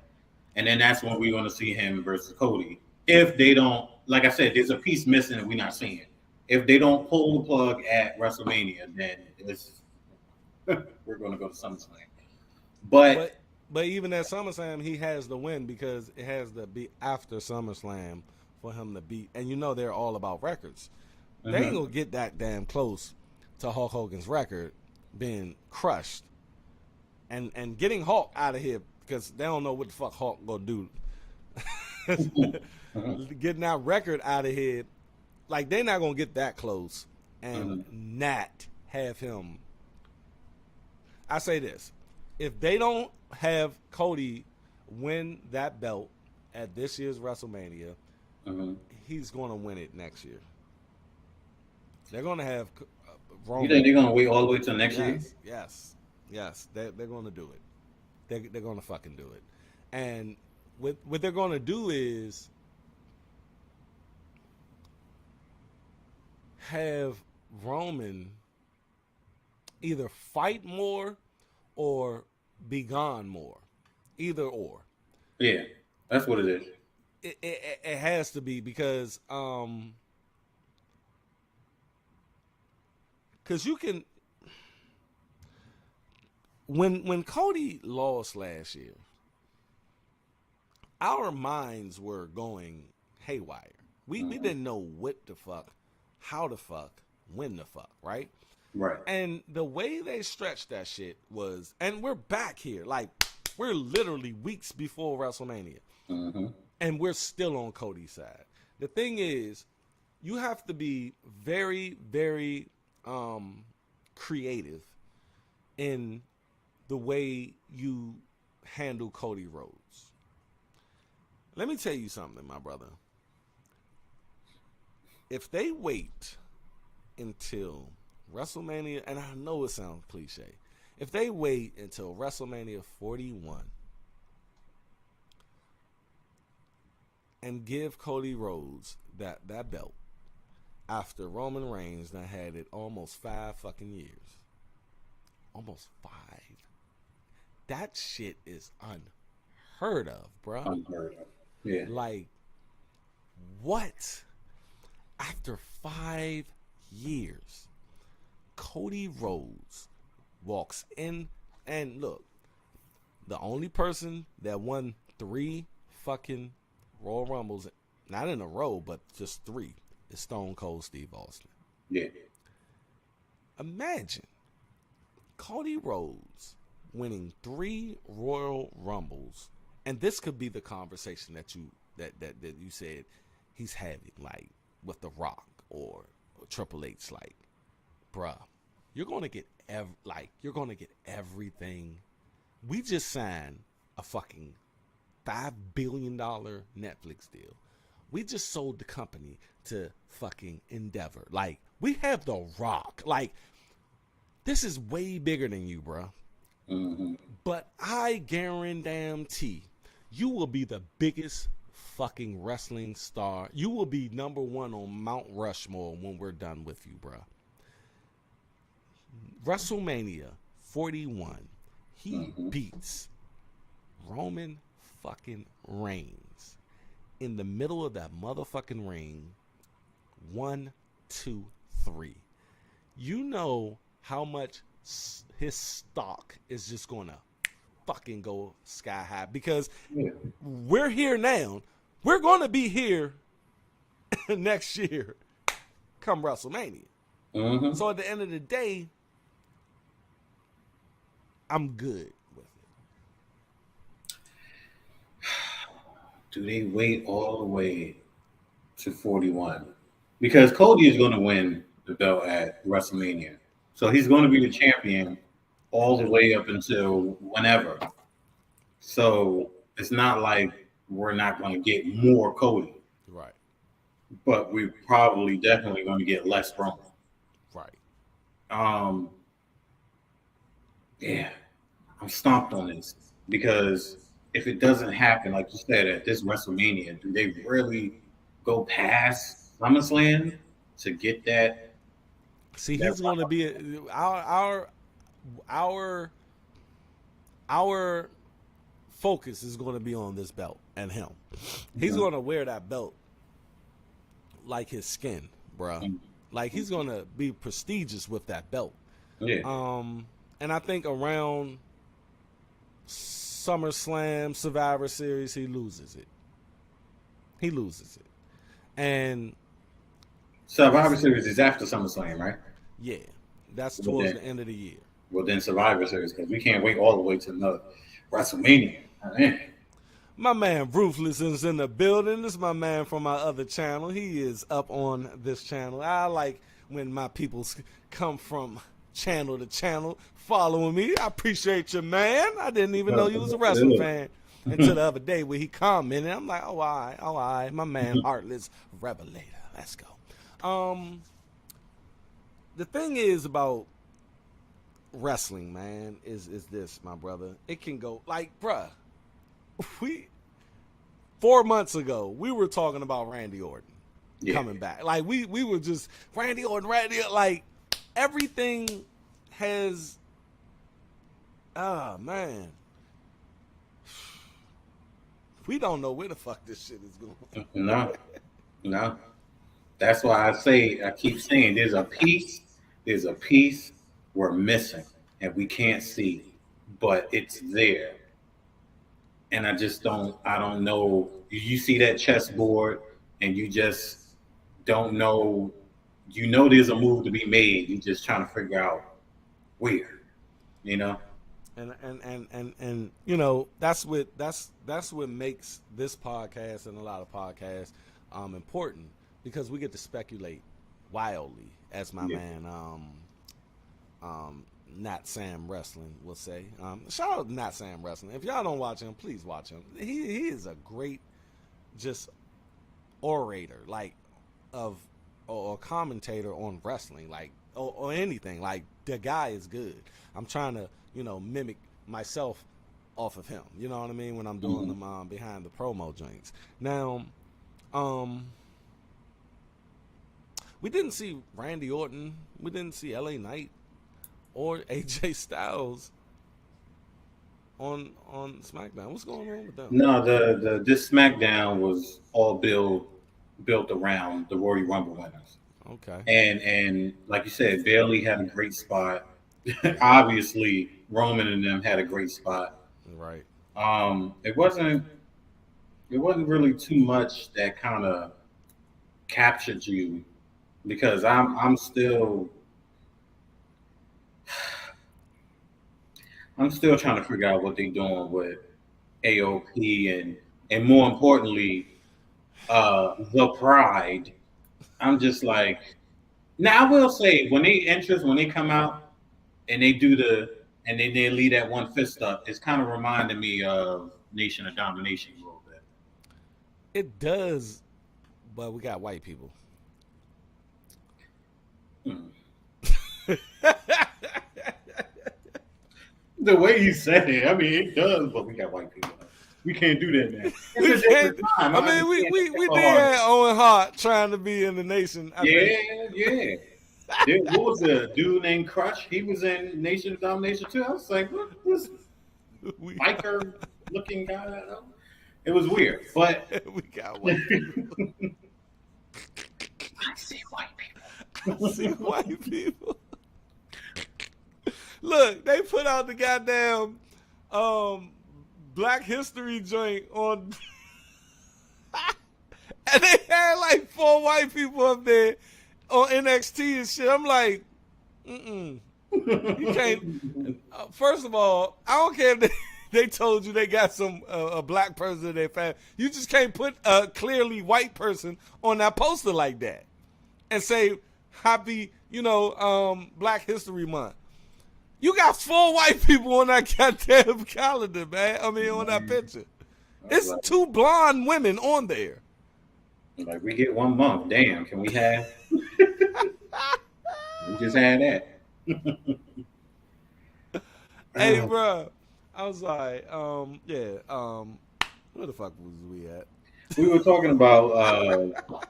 And then that's when we're going to see him versus Cody. If they don't, like I said, there's a piece missing that we're not seeing. If they don't pull the plug at WrestleMania, then we're going to go to SummerSlam. But even at SummerSlam, he has the win because it has to be after SummerSlam for him to beat. And you know they're all about records. They ain't going to get that damn close to Hulk Hogan's record being crushed. And getting Hulk out of here because they don't know what the fuck Hulk going to do. Getting that record out of here, like they're not going to get that close and not have him. I say this. If they don't have Cody win that belt at this year's WrestleMania, he's going to win it next year. They're going to have Roman. You think they're going to wait all the way till next year? Yes. They're going to do it. They're going to fucking do it. And what they're going to do is have Roman either fight more or be gone more. Either or. Yeah, that's what it is. It has to be because you can when Cody lost last year, our minds were going haywire. We didn't know what the fuck, how the fuck, when the fuck, right? Right. And the way they stretched that shit was, and we're back here, like we're literally weeks before WrestleMania, and we're still on Cody's side. The thing is, you have to be very, very creative in the way you handle Cody Rhodes. Let me tell you something, my brother. If they wait until WrestleMania, and I know it sounds cliche, if they wait until WrestleMania 41 and give Cody Rhodes that belt after Roman Reigns now had it almost 5 fucking years. Almost 5. That shit is unheard of, bro. Unheard of. Yeah. Like, what? After 5 years, Cody Rhodes walks in, and look, the only person that won 3 fucking Royal Rumbles, not in a row, but just 3, is Stone Cold Steve Austin. Yeah. Imagine Cody Rhodes winning 3 Royal Rumbles, and this could be the conversation that you said he's having, like with The Rock or Triple H, like, bruh, you're gonna get everything. We just signed a fucking $5 billion Netflix deal. We just sold the company to fucking Endeavor. Like, we have The Rock. Like, this is way bigger than you, bruh. But I guarantee you will be the biggest fucking wrestling star. You will be number 1 on Mount Rushmore when we're done with you, bruh. WrestleMania 41, he beats Roman fucking Reigns in the middle of that motherfucking ring. 1, 2, 3. You know how much his stock is just gonna fucking go sky high because we're here now. We're gonna be here next year come WrestleMania. So at the end of the day, I'm good with it. Do they wait all the way to 41 because Cody is going to win the belt at WrestleMania. So he's going to be the champion all the way up until whenever. So it's not like we're not going to get more Cody. Right. But we're probably definitely going to get less Roman. Right. Yeah, I'm stomped on this because if it doesn't happen, like you said, at this WrestleMania, do they really go past SummerSlam to get that? See, he's going to be our focus is going to be on this belt and him. He's going to wear that belt like his skin, bro. Like he's going to be prestigious with that belt. Yeah. And I think around SummerSlam, Survivor Series, he loses it. And Survivor Series is after SummerSlam, right? Yeah, that's towards the end of the year. Well, then Survivor Series, because we can't wait all the way to another WrestleMania. Man. My man Ruthless is in the building. This is my man from my other channel. He is up on this channel. I like when my people come from channel to channel following me. I appreciate you, man. I didn't even know you was a wrestling fan until the other day when he commented. I'm like, oh, all right. My man Heartless Revelator. Let's go. The thing is about wrestling, man, is this, my brother. It can go like, bruh, 4 months ago we were talking about Randy Orton coming back. Like we were just Randy Orton, like everything has man. We don't know where the fuck this shit is going. No. That's why I keep saying there's a piece we're missing and we can't see, but it's there. And I don't know. You see that chessboard and you just don't know. You know there's a move to be made. You're just trying to figure out where, you know? And you know, that's what makes this podcast and a lot of podcasts important, because we get to speculate wildly, as my man Not Sam Wrestling will say. Shout out to Not Sam Wrestling. If y'all don't watch him, please watch him. He is a great just orator, like or commentator on wrestling, like or anything. Like the guy is good. I'm trying to, mimic myself off of him. You know what I mean? When I'm doing them behind the promo joints. Now, we didn't see Randy Orton. We didn't see LA Knight or AJ Styles on SmackDown. What's going on with them? No, this SmackDown was all built around the Royal Rumble winners. Okay. And like you said, Bayley had a great spot. Obviously, Roman and them had a great spot. Right. It wasn't really too much that kind of captured you, because I'm still trying to figure out what they're doing with AOP and more importantly, the Pride. I'm just like, now I will say when they come out and they do and they leave that one fist up, it's kind of reminding me of Nation of Domination a little bit. It does, but we got white people. The way you said it, I mean, it does, but we got white people. We can't do that now. We can't. I mean, we did have Owen Hart trying to be in the Nation. Yeah. What was the dude named Crush? He was in Nation of Domination too. I was like, what was biker looking guy? It was weird, but we got white people. I see white people. Look, they put out the goddamn Black History joint on, and they had like 4 white people up there on NXT and shit. I'm like, you can't. First of all, I don't care if they told you they got some a black person in their family. You just can't put a clearly white person on that poster like that. and say happy, Black History Month. You got 4 white people on that goddamn calendar, man. I mean, on that picture. It's like 2 blonde women on there. Like, we get 1 month. Damn, can we have? We just had that. Hey, bro. I was like, where the fuck was we at? We were talking about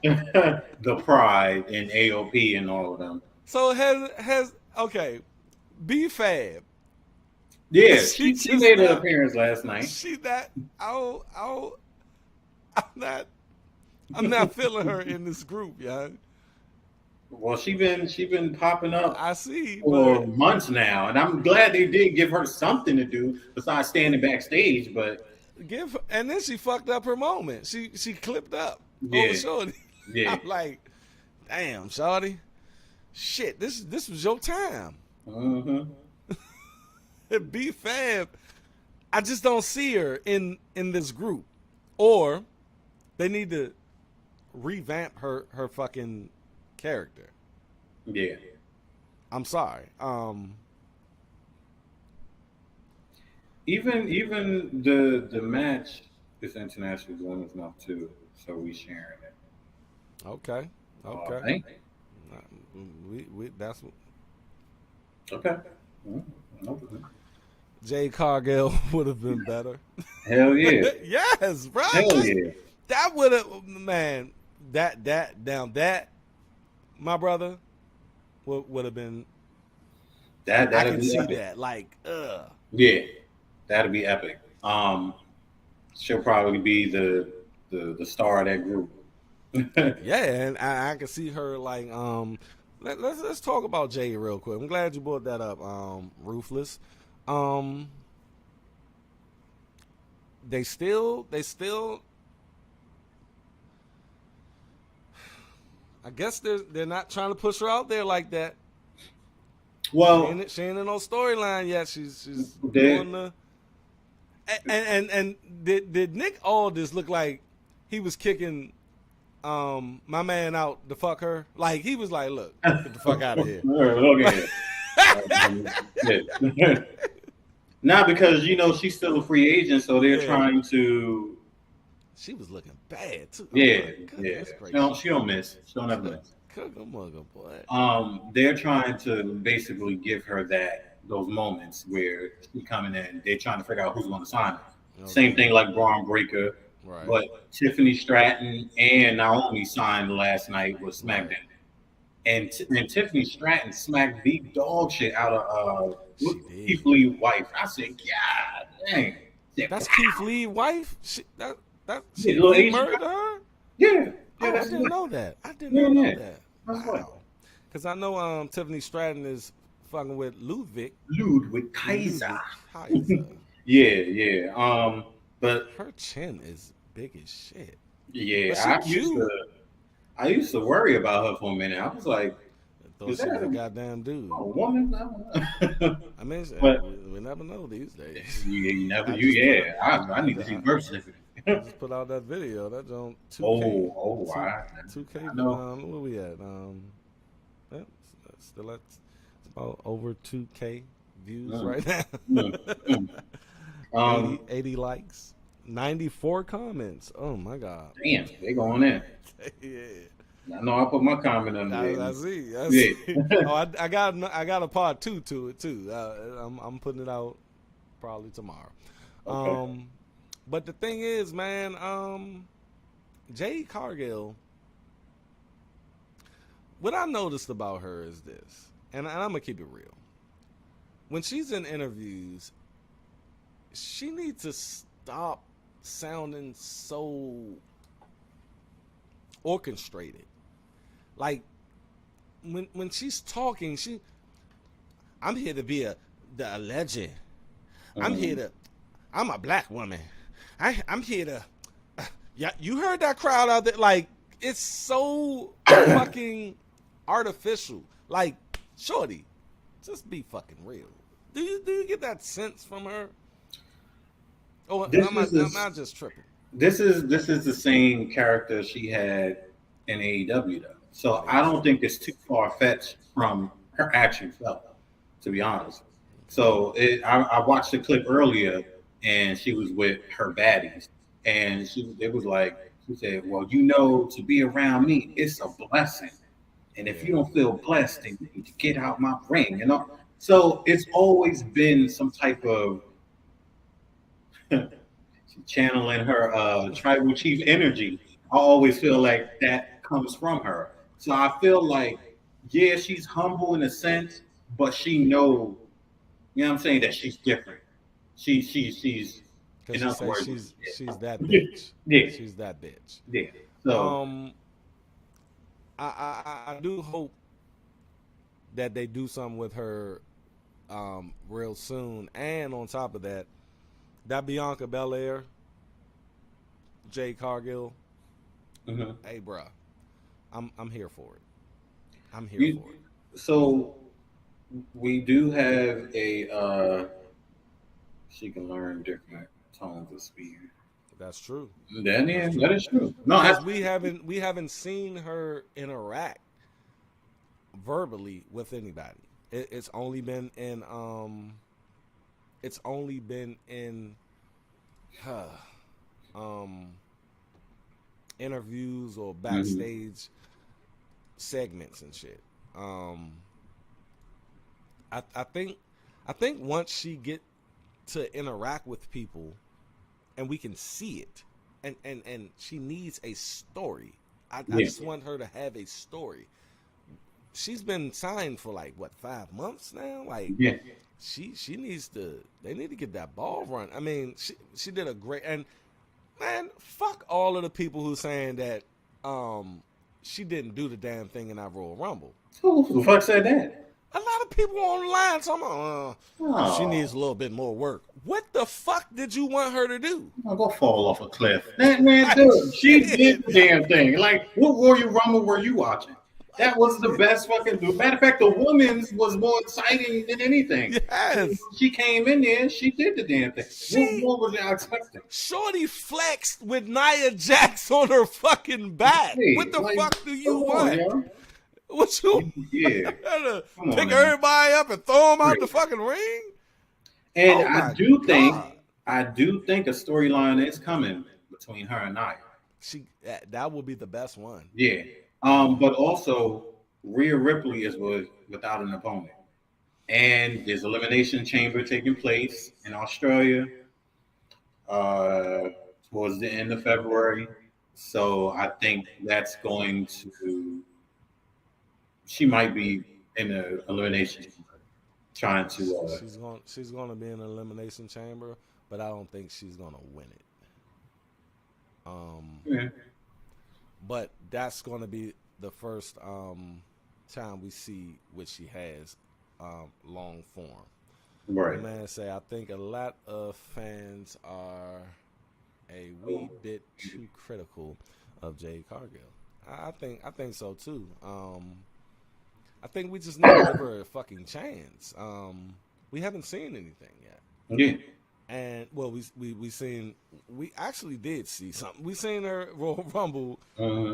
the Pride and AOP and all of them. So okay, B-Fab. Yeah, she made an appearance last night. She that I'm not feeling her in this group, young. Well, she been popping up. I see for months now, and I'm glad they did give her something to do besides standing backstage. But and then she fucked up her moment. She clipped up. Yeah, Shorty. Yeah. I'm like, damn, Shorty. Shit, this was your time. Mm-hmm. B-Fab, I just don't see her in this group, or they need to revamp her fucking character. Yeah, I'm sorry. Even the match is international women's month too, so we sharing it. Okay. We that's what. Okay. Mm-hmm. Jade Cargill would have been better. Hell yeah. Yes, bro. Hell yeah. That would have, man. That my brother would have been. I can see epic. that. Like, Yeah, that'd be epic. She'll probably be the star of that group. Yeah, and I can see her like. Let's talk about Jade real quick. I'm glad you brought that up. Ruthless. They still. I guess they're not trying to push her out there like that. Well, she ain't in no storyline yet. She's doing the. And did Nick Aldis look like he was kicking my man out to fuck her? Like he was like, look, get the fuck out of here. Look at it. Not because she's still a free agent, so they're trying to. She was looking bad too. Yeah. No, she don't miss. She don't ever miss. Boy. They're trying to basically give her those moments where she's coming in. They're trying to figure out who's going to sign her. Okay. Same thing like Braun Breaker. Right. But Tiffany Stratton and Naomi signed last night with SmackDown. And Tiffany Stratton smacked the dog shit out of Keith Lee's wife. I said, God dang. That's Keith Lee's wife? She murdered her? Yeah. I didn't know that. I didn't know that. Wow. Because I know Tiffany Stratton is fucking with Ludwig Kaiser. Yeah. But her chin is big as shit. Yeah, I used to worry about her for a minute. I was like, "Is that a goddamn dude? A woman?" I mean, we never know these days. You never. I need to see birth certificate. Just put out that video. That don't 2K. Oh, wow. 2K. Where we at? Still at about over 2K views right now. 80 likes, 94 comments. Oh my god! Damn, they going in. Yeah. I know. I put my comment on there. I see. Oh, I got a part 2 to it too. I'm putting it out probably tomorrow. Okay. But the thing is, man, Jade Cargill, what I noticed about her is this, and I'm going to keep it real. When she's in interviews, she needs to stop sounding so orchestrated. Like, when she's talking, I'm here to be the legend. I'm a black woman. I'm here to. You heard that crowd out there? Like, it's so fucking artificial. Like, shorty, just be fucking real. Do you get that sense from her? Oh, am I just tripping? This is the same character she had in AEW though. So I don't think it's too far fetched from her actual self, to be honest. So I watched the clip earlier, and she was with her baddies, and it was like she said, "Well, to be around me, it's a blessing, and if you don't feel blessed, then you need to get out my ring." So it's always been some type of channeling her tribal chief energy. I always feel like that comes from her. So I feel like, yeah, she's humble in a sense, but she what I'm saying, that she's different. She's Because in she other says words, she's that bitch. yeah, She's that bitch. yeah. So I do hope that they do something with her real soon. And on top of that, that Bianca Belair, Jade Cargill, hey, bruh, I'm here for it. I'm here for it. So we do have a she can learn different tones of speed. That's true. That is true. No, because we haven't seen her interact verbally with anybody. It's only been in interviews or backstage segments and shit. I think once she get to interact with people and we can see it, and she needs a story. I just want her to have a story. She's been signed for 5 months now. She needs to. They need to get that ball run. I mean, she did a great. And man, fuck all of the people who saying that she didn't do the damn thing in that Royal Rumble. Who the fuck said that? A lot of people online talking about she needs a little bit more work. What the fuck did you want her to do? I'll go fall off a cliff. Man, dude, she did the damn thing. What Royal Rumble were you watching? That was the best fucking. Matter of fact, the women's was more exciting than anything. Yes. She came in there, she did the damn thing. What was y'all expecting? Shorty flexed with Nia Jax on her fucking back. Hey, what the fuck do you want? What you pick everybody up and throw them out the fucking ring? And I do think a storyline is coming between her and Nia. That will be the best one. Yeah. But also Rhea Ripley is without an opponent. And there's Elimination Chamber taking place in Australia towards the end of February. So I think that's going to. She might be in the Elimination Chamber trying to. She's going to be in the Elimination Chamber, but I don't think she's going to win it. But that's going to be the first time we see what she has long form. Right. Man, I think a lot of fans are a wee bit too critical of Jade Cargill. I think so too. I think we just need to give her a fucking chance. We haven't seen anything yet. Yeah. And we actually did see something. We seen her Royal Rumble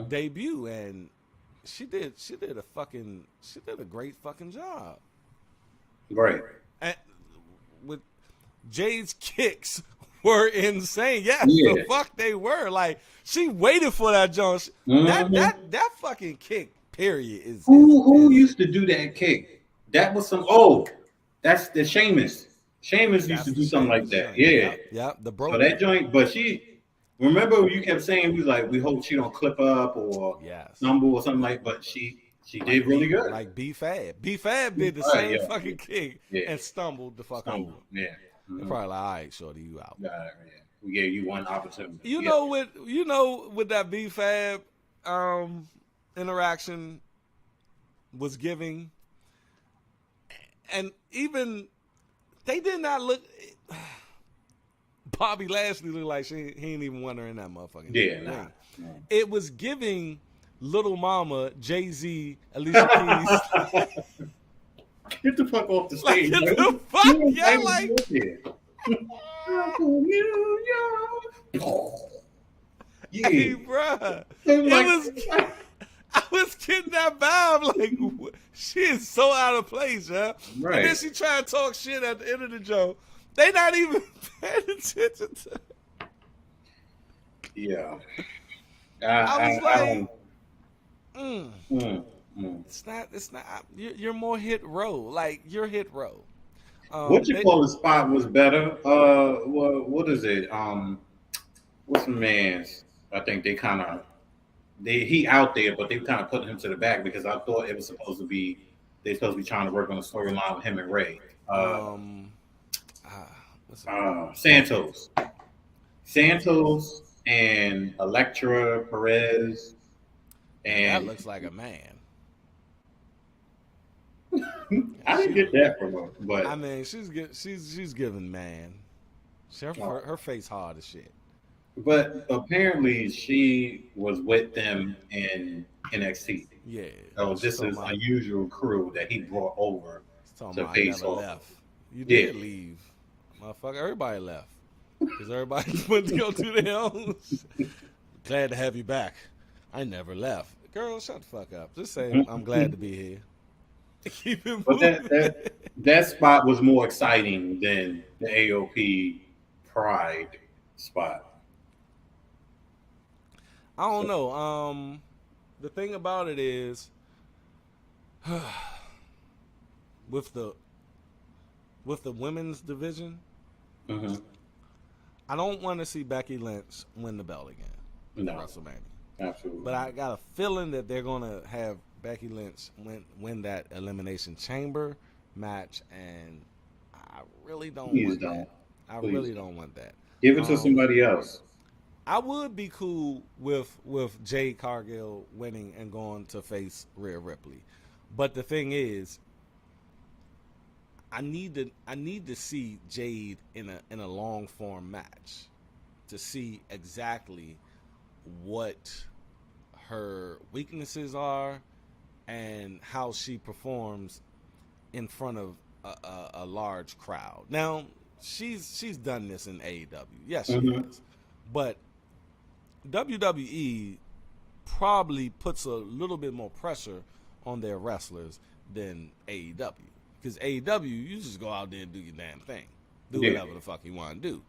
debut, and she did a great fucking job. Right. And with Jade's kicks were insane. Yes, the fuck they were. She waited for that jump. That fucking kick. Period. Who used to do that kick? That was that's the Sheamus. Sheamus used to do something like that. Yeah. The bro. So that joint, but remember you kept saying we hope she don't clip up or stumble or something but she did really good. Like B-Fab. B-Fab did the same fucking kick and stumbled the fuck over. Yeah. They're probably like, all right, shorty, you out. We gave you one opportunity. With that B-Fab interaction was giving, and even they did not look. Bobby Lashley looked like he ain't even want her in that motherfucking thing. Nah. It was giving Little Mama, Jay-Z, Alicia Keys. Get the fuck off the stage. Get the fuck, Hey, bruh. I was getting that vibe like she is so out of place, yeah. Right. And then she try to talk shit at the end of the show. They not even paying attention to. Yeah. I was like, Mm. it's not. You're more hit row. Like you're hit row. What you call the spot was better? What is it? What's the man's? I think they kind of he out there, but they kind of put him to the back because I thought it was supposed to be they supposed to be trying to work on a storyline with him and Ray. Santos and Electra Perez. And that looks like a man. I didn't get that from her, but I mean, she's giving man. Her face hard as shit. But apparently, she was with them in NXT. Yeah. So this is unusual crew that he brought over to face off. Left. You did leave, motherfucker. Everybody left because everybody went to go do their own. Glad to have you back. I never left. Girl, shut the fuck up. Just say I'm glad to be here. Keep it moving. But that spot was more exciting than the AOP Pride spot. I don't know. The thing about it is, with the women's division, I don't want to see Becky Lynch win the belt again at WrestleMania. Absolutely. But I got a feeling that they're gonna have Becky Lynch win that Elimination Chamber match, and I really don't want that. I really don't want that. Give it to somebody else. I would be cool with Jade Cargill winning and going to face Rhea Ripley, but the thing is, I need to see Jade in a long form match to see exactly what her weaknesses are and how she performs in front of a large crowd. Now she's done this in AEW, yes she has, but WWE probably puts a little bit more pressure on their wrestlers than AEW. Because AEW, you just go out there and do your damn thing. Do whatever the fuck you want to do.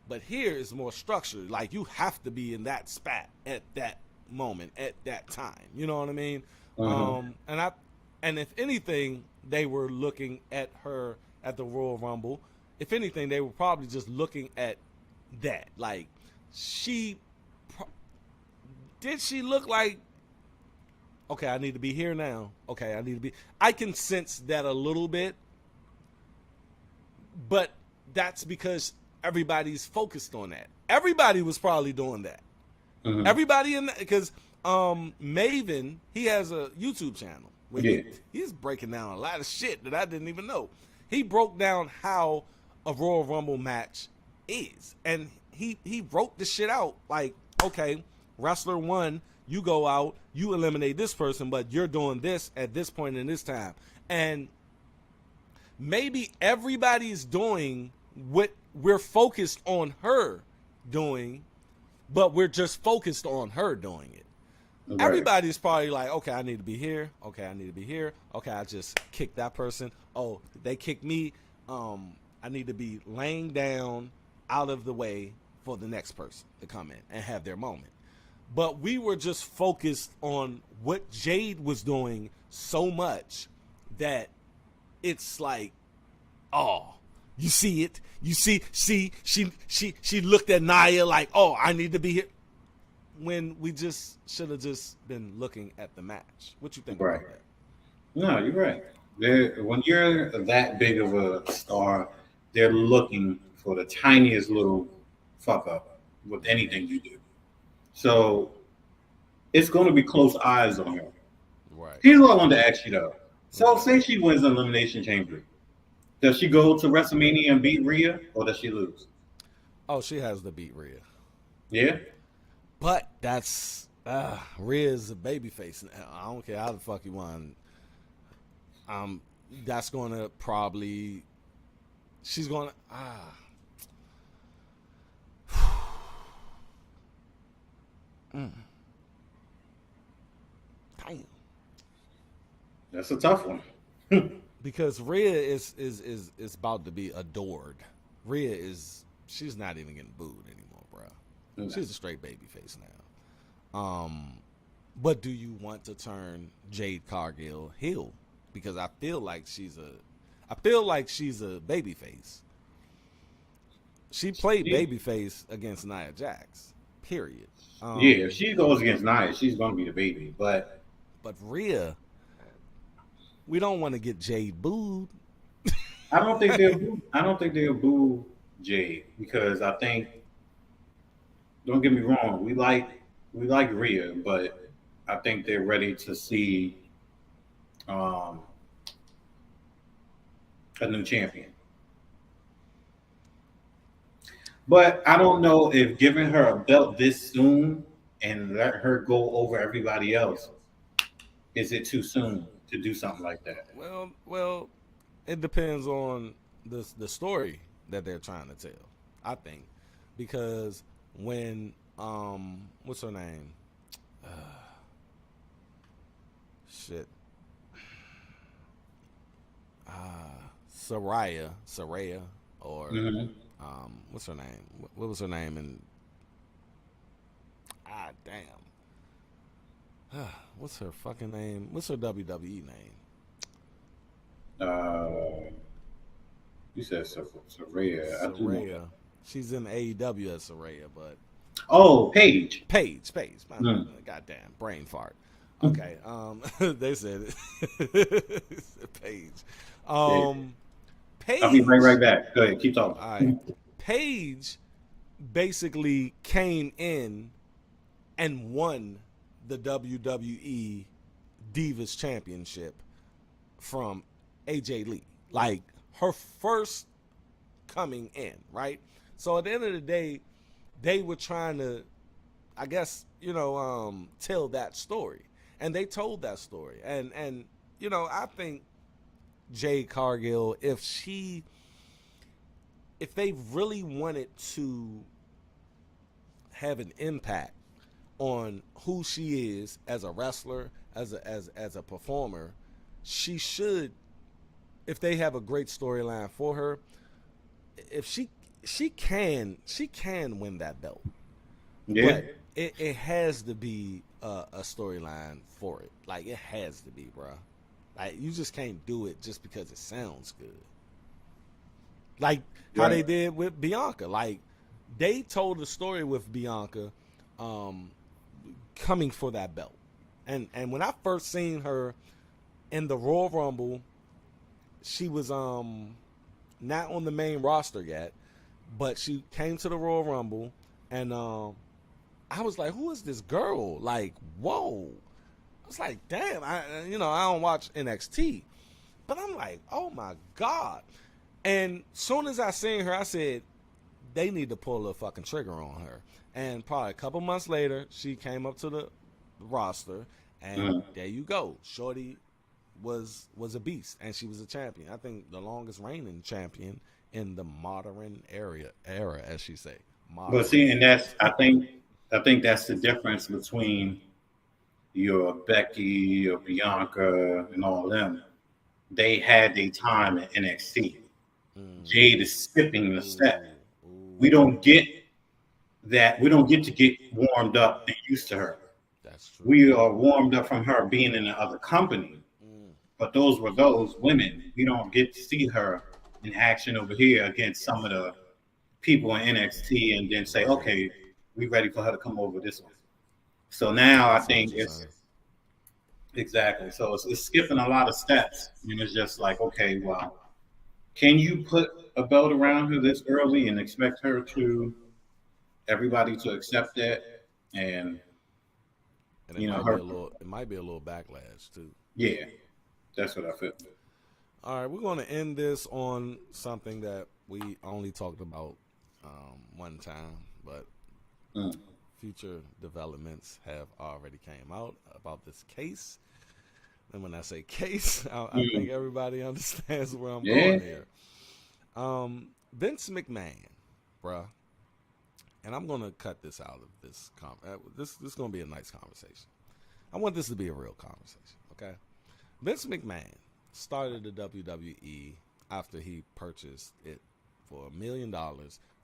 But here is more structured. Like, you have to be in that spot at that moment, at that time. You know what I mean? And if anything, they were looking at her at the Royal Rumble. If anything, they were probably just looking at that. Like, did she look like, okay, I need to be here now. Okay, I can sense that a little bit, but that's because everybody's focused on that. Everybody was probably doing that. Everybody in that, because Maven, he has a YouTube channel where he's breaking down a lot of shit that I didn't even know. He broke down how a Royal Rumble match is, and he wrote the shit out like, okay, wrestler 1, you go out, you eliminate this person, but you're doing this at this point in this time. And maybe everybody's doing what we're focused on her doing, but we're just focused on her doing it. Right. Everybody's probably like, okay, I need to be here. Okay, I need to be here. Okay, I just kicked that person. Oh, they kicked me. I need to be laying down out of the way for the next person to come in and have their moment. But we were just focused on what Jade was doing so much that it's like, oh, you see it. You see, she looked at Nia like, oh, I need to be here. When we just should have just been looking at the match. What you think about that? No, you're right. When you're that big of a star, they're looking for the tiniest little fuck up with anything you do. So it's going to be close eyes on her. Right. Here's what I wanted to ask you though. So say she wins the Elimination Chamber. Does she go to WrestleMania and beat Rhea, or does she lose? Oh, she has to beat Rhea. Yeah. But that's Rhea's a babyface. I don't care how the fuck you want. That's going to probably. She's going to. Damn. That's a tough one. Because Rhea is about to be adored. She's not even getting booed anymore, bro. No. She's a straight baby face now. But do you want to turn Jade Cargill heel? Because I feel like she's a baby face. She played babyface against Nia Jax. Period. If she goes against Nia, she's gonna be the baby. But Rhea, we don't want to get Jade booed. I don't think they'll boo Jade because I think. Don't get me wrong, we like Rhea, but I think they're ready to see a new champion. But I don't know if giving her a belt this soon and let her go over everybody else, is it too soon to do something like that? Well, it depends on the story that they're trying to tell, I think. Because when what's her name? Saraya, or what's her name? What was her name? And damn, what's her fucking name? What's her WWE name? You said Saraya. Saraya. She's in AEW as Saraya, but Paige. Goddamn brain fart. Okay, they said it. Paige. Paige. I'll be right back. Go ahead, keep talking. All right. Paige basically came in and won the WWE Divas Championship from AJ Lee. Like her first coming in, right? So at the end of the day, they were trying to, I guess, tell that story. And they told that story. And I think Jade Cargill, if they really wanted to have an impact on who she is as a wrestler, as a performer, she should, if they have a great storyline for her, if she can win that belt. Yeah. But it has to be a storyline for it. Like, it has to be, bro. Like, you just can't do it just because it sounds good. Like how they did with Bianca. Like, they told a story with Bianca coming for that belt. And when I first seen her in the Royal Rumble, she was not on the main roster yet, but she came to the Royal Rumble, and I was like, who is this girl? Like, whoa. I was like, damn, I don't watch NXT. But I'm like, oh my God. And soon as I seen her, I said, they need to pull a fucking trigger on her. And probably a couple months later, she came up to the roster, and there you go. Shorty was a beast, and she was a champion. I think the longest reigning champion in the modern era, as she say. Modern. But see, and I think that's the difference between your Becky, your Bianca, and all of them. They had their time in NXT. Jade is skipping the step. We don't get that. We don't get to get warmed up and used to her. That's true. We are warmed up from her being in the other company. But those were those women. We don't get to see her in action over here against some of the people in NXT and then say, okay, we ready for her to come over this one. So now I think it's exactly. So it's skipping a lot of steps. And it's just like, okay, well, can you put a belt around her this early and expect her to everybody to accept that? And it might be a little backlash too. Yeah, that's what I feel. All right, we're going to end this on something that we only talked about one time, but future developments have already came out about this case. And when I say case, I think everybody understands where I'm going here. Vince McMahon, bruh, and I'm going to cut this out of this. This is going to be a nice conversation. I want this to be a real conversation, okay? Vince McMahon started the WWE after he purchased it for $1 million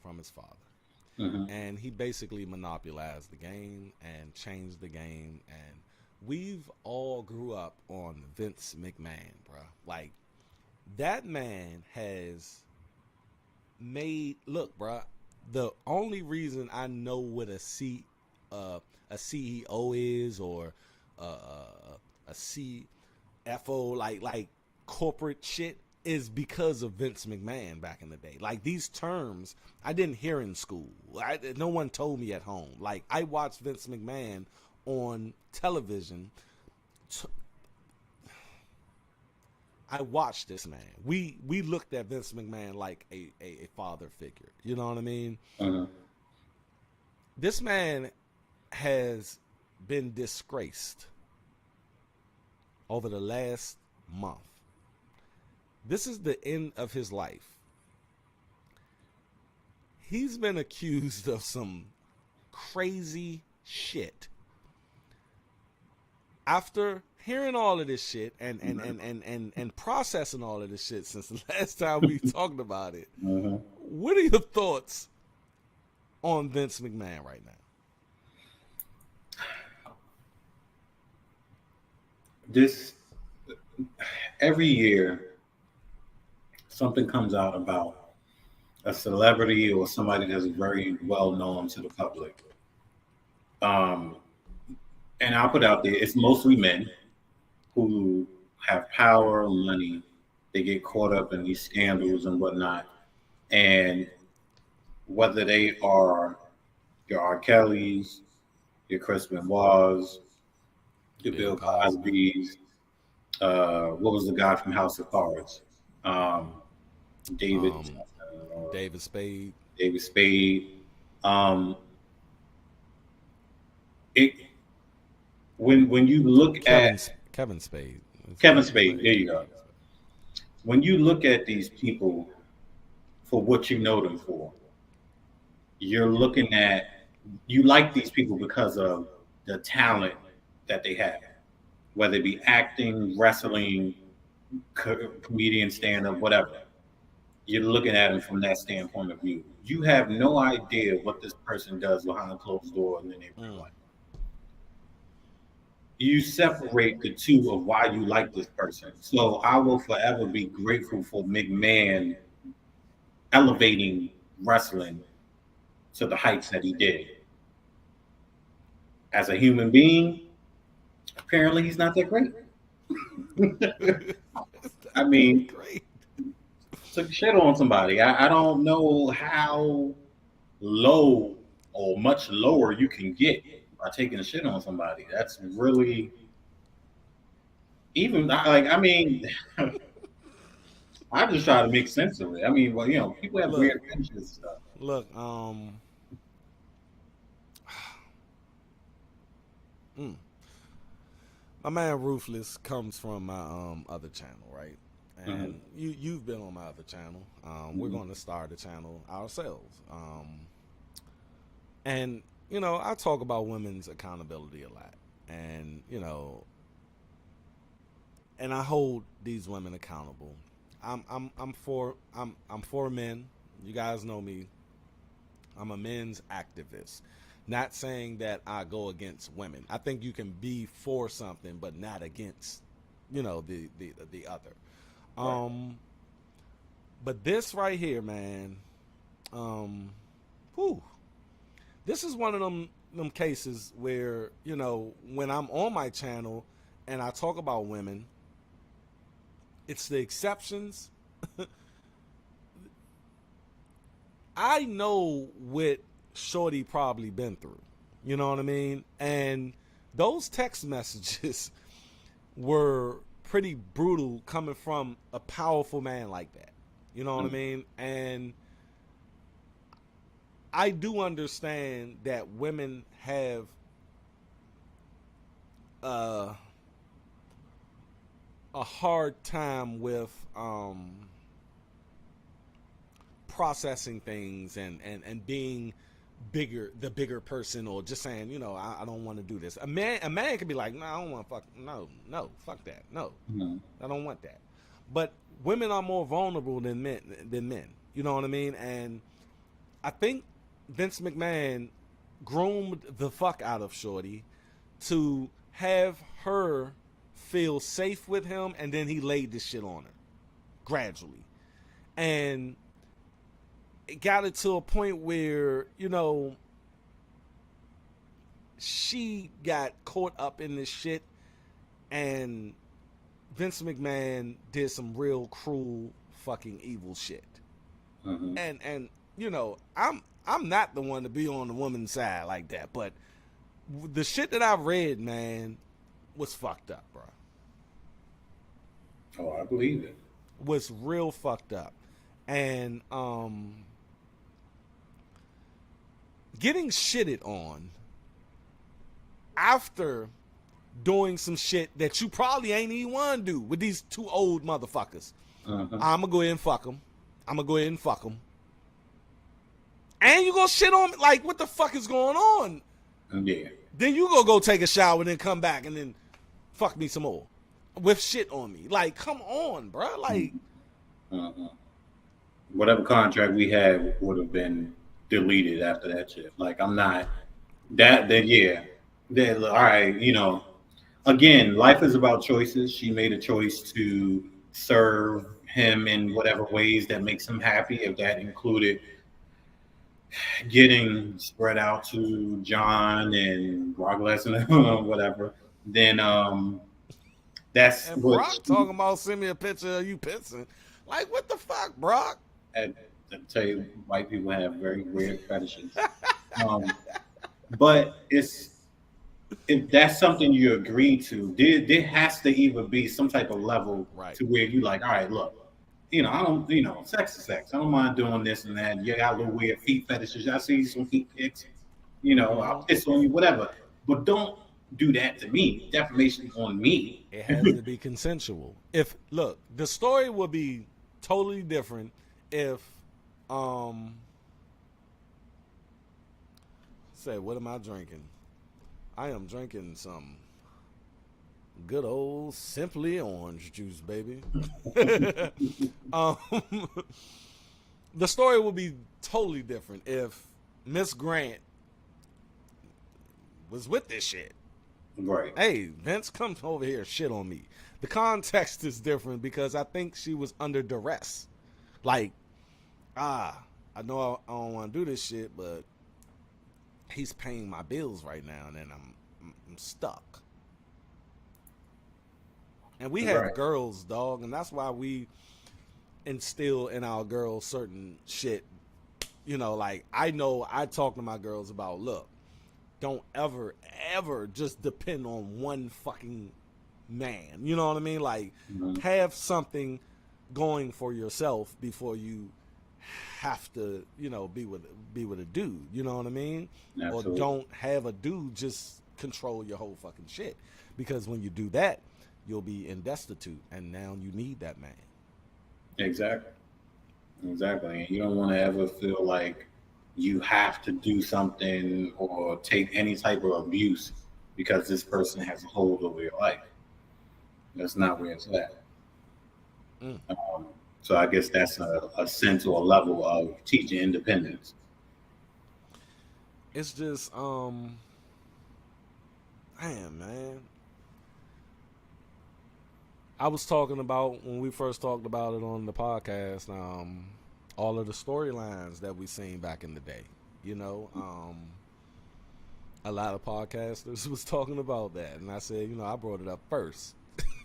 from his father. Mm-hmm. And he basically monopolized the game and changed the game. And we've all grew up on Vince McMahon, bro. Like, that man has made, look, bro, the only reason I know what a CEO is, or a CFO, like corporate shit, is because of Vince McMahon back in the day. Like, these terms I didn't hear in school. No one told me at home. Like, I watched Vince McMahon on television. I watched this man. We looked at Vince McMahon like a father figure. You know what I mean? Uh-huh. This man has been disgraced over the last month. This is the end of his life. He's been accused of some crazy shit. After hearing all of this shit and processing all of this shit since the last time we talked about it, what are your thoughts on Vince McMahon right now? Every year, something comes out about a celebrity or somebody that's very well known to the public. And I'll put out there, it's mostly men who have power, money. They get caught up in these scandals and whatnot. And whether they are your R. Kellys, your Chris Benoit's, your Bill Cosby's, what was the guy from House of Cards? David Spade. When you look at Kevin Spade. There you go. When you look at these people for what you know them for, you like these people because of the talent that they have, whether it be acting, wrestling, comedian, stand-up, whatever. You're looking at them from that standpoint of view. You have no idea what this person does behind closed doors in their real life. You separate the two of why you like this person. So I will forever be grateful for McMahon elevating wrestling to the heights that he did. As a human being, apparently he's not that great. I mean, took shit on somebody. I don't know how low or much lower you can get by taking a shit on somebody. That's really even like, I mean, I just try to make sense of it. I mean, well, people have weird opinions and stuff. Look, my man Ruthless comes from my other channel, right? And you've been on my other channel. We're going to start a channel ourselves. And I talk about women's accountability a lot, and and I hold these women accountable. I'm for men. You guys know me. I'm a men's activist. Not saying that I go against women. I think you can be for something, but not against, the other. Right. But this right here, man. This is one of them cases where, when I'm on my channel and I talk about women, it's the exceptions. I know what Shorty probably been through. You know what I mean? And those text messages were pretty brutal coming from a powerful man like that. You know what I mean? And I do understand that women have a hard time with processing things and being the bigger person, or just saying, you know, I don't want to do this. A man can be like, no, I don't want to fuck, no, fuck that, no, I don't want that. But women are more vulnerable than men. You know what I mean? And I think Vince McMahon groomed the fuck out of Shorty to have her feel safe with him, and then he laid this shit on her gradually. And it got it to a point where, you know, she got caught up in this shit, and Vince McMahon did some real cruel fucking evil shit. And you know, I'm not the one to be on the woman's side like that, but the shit that I read, man, was fucked up, bro. Oh, I believe it. Was real fucked up. And getting shitted on after doing some shit that you probably ain't even want to do with these two old motherfuckers. I'm gonna go ahead and fuck them. And you gonna shit on me? Like, what the fuck is going on? Yeah. Then you gonna go take a shower and then come back and then fuck me some more with shit on me. Like, come on, bro. Like, whatever contract we had would have been deleted after that shit. Like, I'm not that. Then yeah. Then all right. You know, again, life is about choices. She made a choice to serve him in whatever ways that makes him happy. If that included getting spread out to John and Brock Lesnar or whatever, then that's and what Brock talking about. Send me a picture of you pissing. Like, what the fuck, Brock? I tell you, white people have very weird fetishes. But if that's something you agree to, there has to either be some type of level to where you like, all right, look, you know, I don't, you know, sex is sex. I don't mind doing this and that. You got little weird feet fetishes. I see some feet pics. You know, I'll piss on you, whatever. But don't do that to me. Defamation on me. It has to be consensual. If look, the story would be totally different if say, what am I drinking? I am drinking some good old Simply orange juice, baby. The story would be totally different if Miss Grant was with this shit. Right. Hey, Vince, come over here, shit on me. The context is different because I think she was under duress. Like, I know I don't want to do this shit, but he's paying my bills right now, and then I'm stuck. And we have girls, dog, and that's why we instill in our girls certain shit. You know, like, I know I talk to my girls about, look, don't ever just depend on one fucking man. You know what I mean? Like, have something going for yourself before you have to, you know, be with a dude. You know what I mean? Absolutely. Or don't have a dude just control your whole fucking shit. Because when you do that, you'll be in destitute, and now you need that man. Exactly. And you don't want to ever feel like you have to do something or take any type of abuse because this person has a hold over your life. That's not where it's at. So I guess that's a sense or a level of teaching independence. It's just, damn, man. I was talking about, when we first talked about it on the podcast, all of the storylines that we seen back in the day. You know, a lot of podcasters was talking about that. And I said, you know, I brought it up first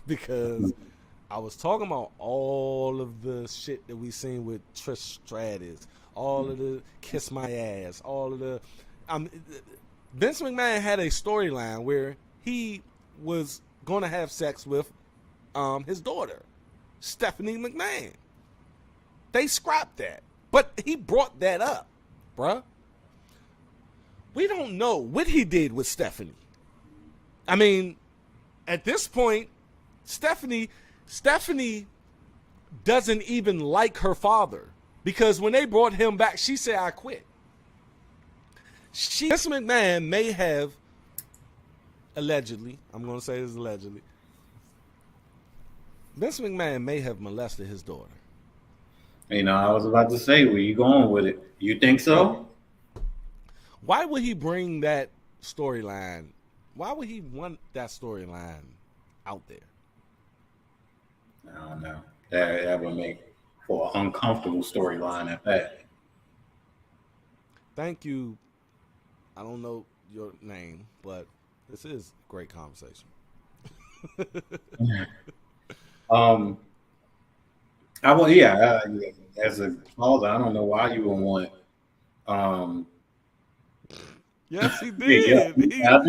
because I was talking about all of the shit that we seen with Trish Stratus, all of the kiss my ass, all of the... Vince McMahon had a storyline where he was going to have sex with his daughter, Stephanie McMahon. They scrapped that. But he brought that up, bruh. We don't know what he did with Stephanie. I mean, at this point, Stephanie doesn't even like her father. Because when they brought him back, she said, I quit. Vince McMahon may have, allegedly, I'm going to say this allegedly, Vince McMahon may have molested his daughter. You know, I was about to say, where you going with it? You think so? Why would he bring that storyline? Why would he want that storyline out there? I don't know. That would make for an uncomfortable storyline at that. Thank you. I don't know your name, but this is a great conversation. As a father, I don't know why you would want. Yes, he did. Yeah,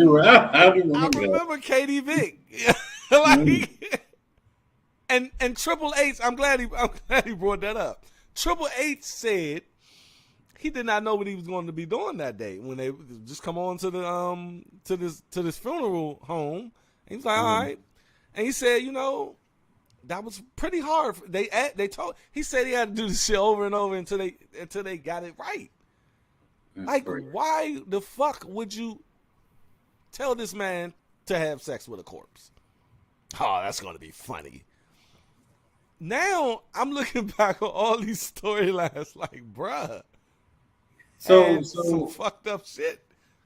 I do remember Katie Vick. Like, and Triple H. I'm glad he brought that up. Triple H said he did not know what he was going to be doing that day when they just come on to the to this funeral home. And he was like, all right, and he said, you know, that was pretty hard. He said he had to do this shit over and over until they got it right. Like, why the fuck would you tell this man to have sex with a corpse? Oh, that's going to be funny. Now, I'm looking back on all these storylines like, bruh. So some fucked up shit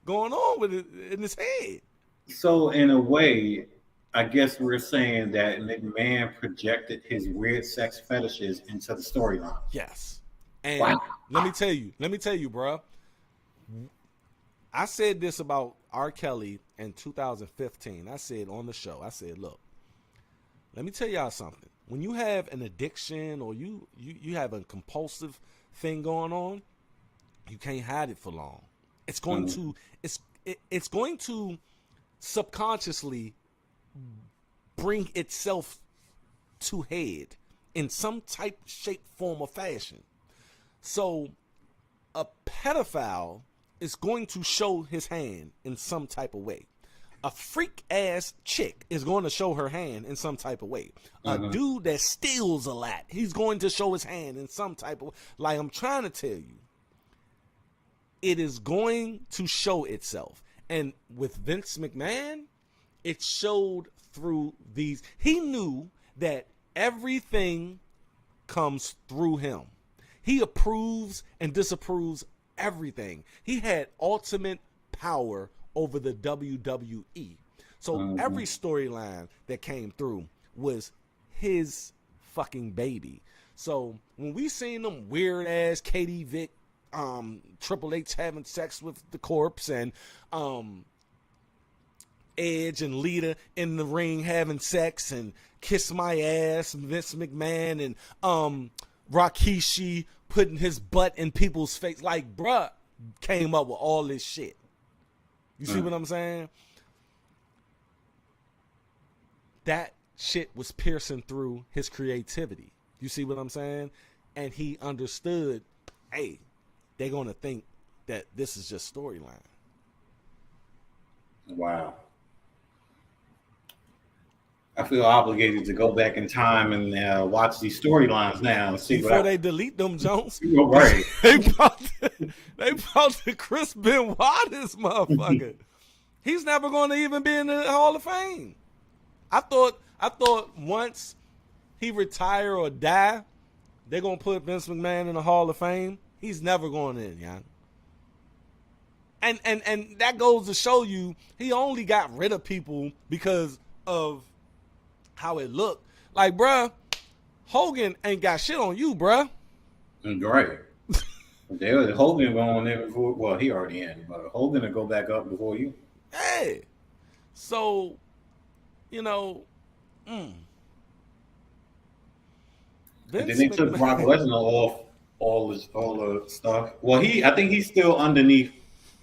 going on with it in his head. So, in a way, I guess we're saying that McMahon projected his weird sex fetishes into the storyline. Yes. And let me tell you, bruh. I said this about R. Kelly in 2015. I said on the show, look, let me tell y'all something. When you have an addiction or you have a compulsive thing going on, you can't hide it for long. It's going to subconsciously bring itself to head in some type, shape, form, or fashion. So a pedophile is going to show his hand in some type of way. A freak ass chick is going to show her hand in some type of way. A dude that steals a lot, he's going to show his hand in some type of way. Like, I'm trying to tell you, it is going to show itself. And with Vince McMahon, it showed through these. He knew that everything comes through him. He approves and disapproves everything. He had ultimate power over the WWE. So every storyline that came through was his fucking baby. So when we seen them weird ass Katie Vick, Triple H having sex with the corpse, and Edge and Lita in the ring having sex, and Kiss My Ass, Vince McMahon, and Rikishi putting his butt in people's face, like, bruh came up with all this shit. You see what I'm saying? That shit was piercing through his creativity. You see what I'm saying? And he understood, hey, they're going to think that this is just storyline. Wow. I feel obligated to go back in time and watch these storylines now and see before they delete them, Jones. You're right. they brought the Chris Benoit, this motherfucker. He's never going to even be in the Hall of Fame. I thought once he retire or die, they're gonna put Vince McMahon in the Hall of Fame. He's never going in, young. And that goes to show you he only got rid of people because of how it looked. Like, bruh, Hogan ain't got shit on you, bruh. Right. Hogan going in before. Well, he already in, but Hogan will go back up before you. Hey, so you know. And then they took Brock Lesnar off all the stuff. Well, I think he's still underneath.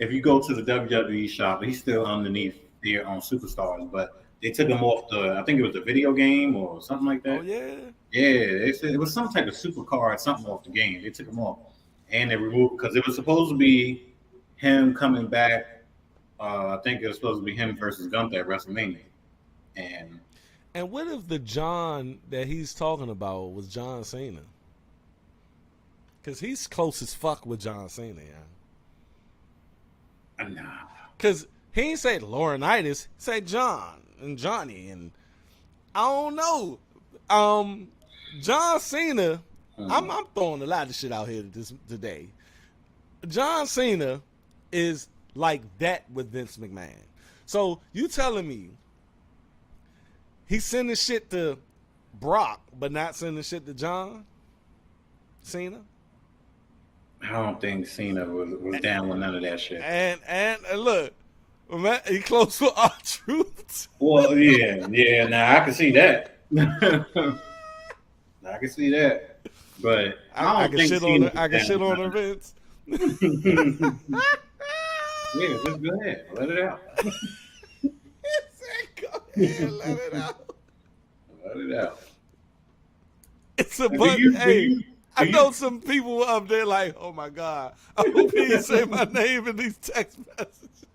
If you go to the WWE shop, he's still underneath there on Superstars, but they took him off I think it was the video game or something like that. Oh, yeah? Yeah, they said it was some type of supercard, something off the game. They took him off. And they removed, because it was supposed to be him coming back. I think it was supposed to be him versus Gunther at WrestleMania. And what if the John that he's talking about was John Cena? Because he's close as fuck with John Cena, yeah. Nah. Because he ain't say Laurinaitis, he say John and Johnny, and I don't know. John Cena, I'm throwing a lot of shit out here today. John Cena is like that with Vince McMahon. So you telling me he's sending shit to Brock, but not sending shit to John Cena? I don't think Cena was down with none of that shit. And look, man, he close with R-Truth. Well, yeah. Now I can see that. I can see that, but I don't think shit on her. I can shit on her, Vince. Yeah, just go ahead, let it out. Go ahead, let it out. Let it out. It's a bunch. I know some people up there like, oh my God, I hope he didn't say my name in these text messages.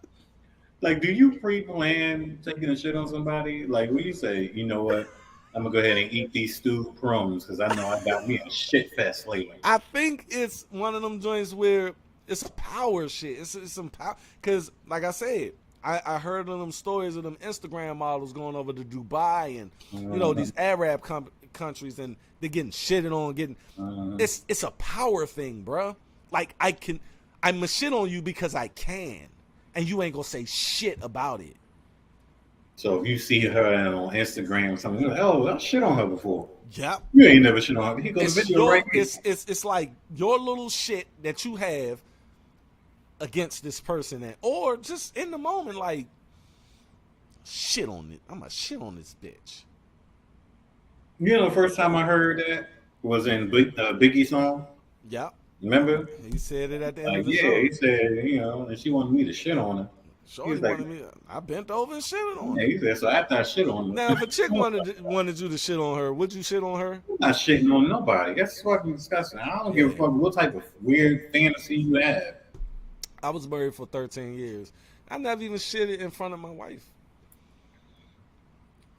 Like, do you pre-plan taking a shit on somebody? Like, when you say, you know what, I'm gonna go ahead and eat these stewed prunes because I know I got me a shit fest lately. I think it's one of them joints where it's a power shit. It's some power because, like I said, I heard of them stories of them Instagram models going over to Dubai and you know these Arab countries and they're getting shitted on. It's a power thing, bro. Like I'm a shit on you because I can, and you ain't gonna say shit about it. So if you see her on Instagram or something, you're like, oh, I shit on her before. Yep. You ain't never shit on her. He goes video right here. It's like your little shit that you have against this person, or just in the moment, like shit on it. I'm gonna shit on this bitch. You know, the first time I heard that was in Biggie's song. Yep. Remember? He said it at the end of the show. Yeah, he said, you know, and she wanted me to shit on her. Shorty wanted me. I bent over and shitted on her. Yeah, he said, so after I shit on her. Now, if a chick wanted you to shit on her, would you shit on her? I'm not shitting on nobody. That's fucking disgusting. I don't give a fuck what type of weird fantasy you have. I was married for 13 years. I never even shitted in front of my wife.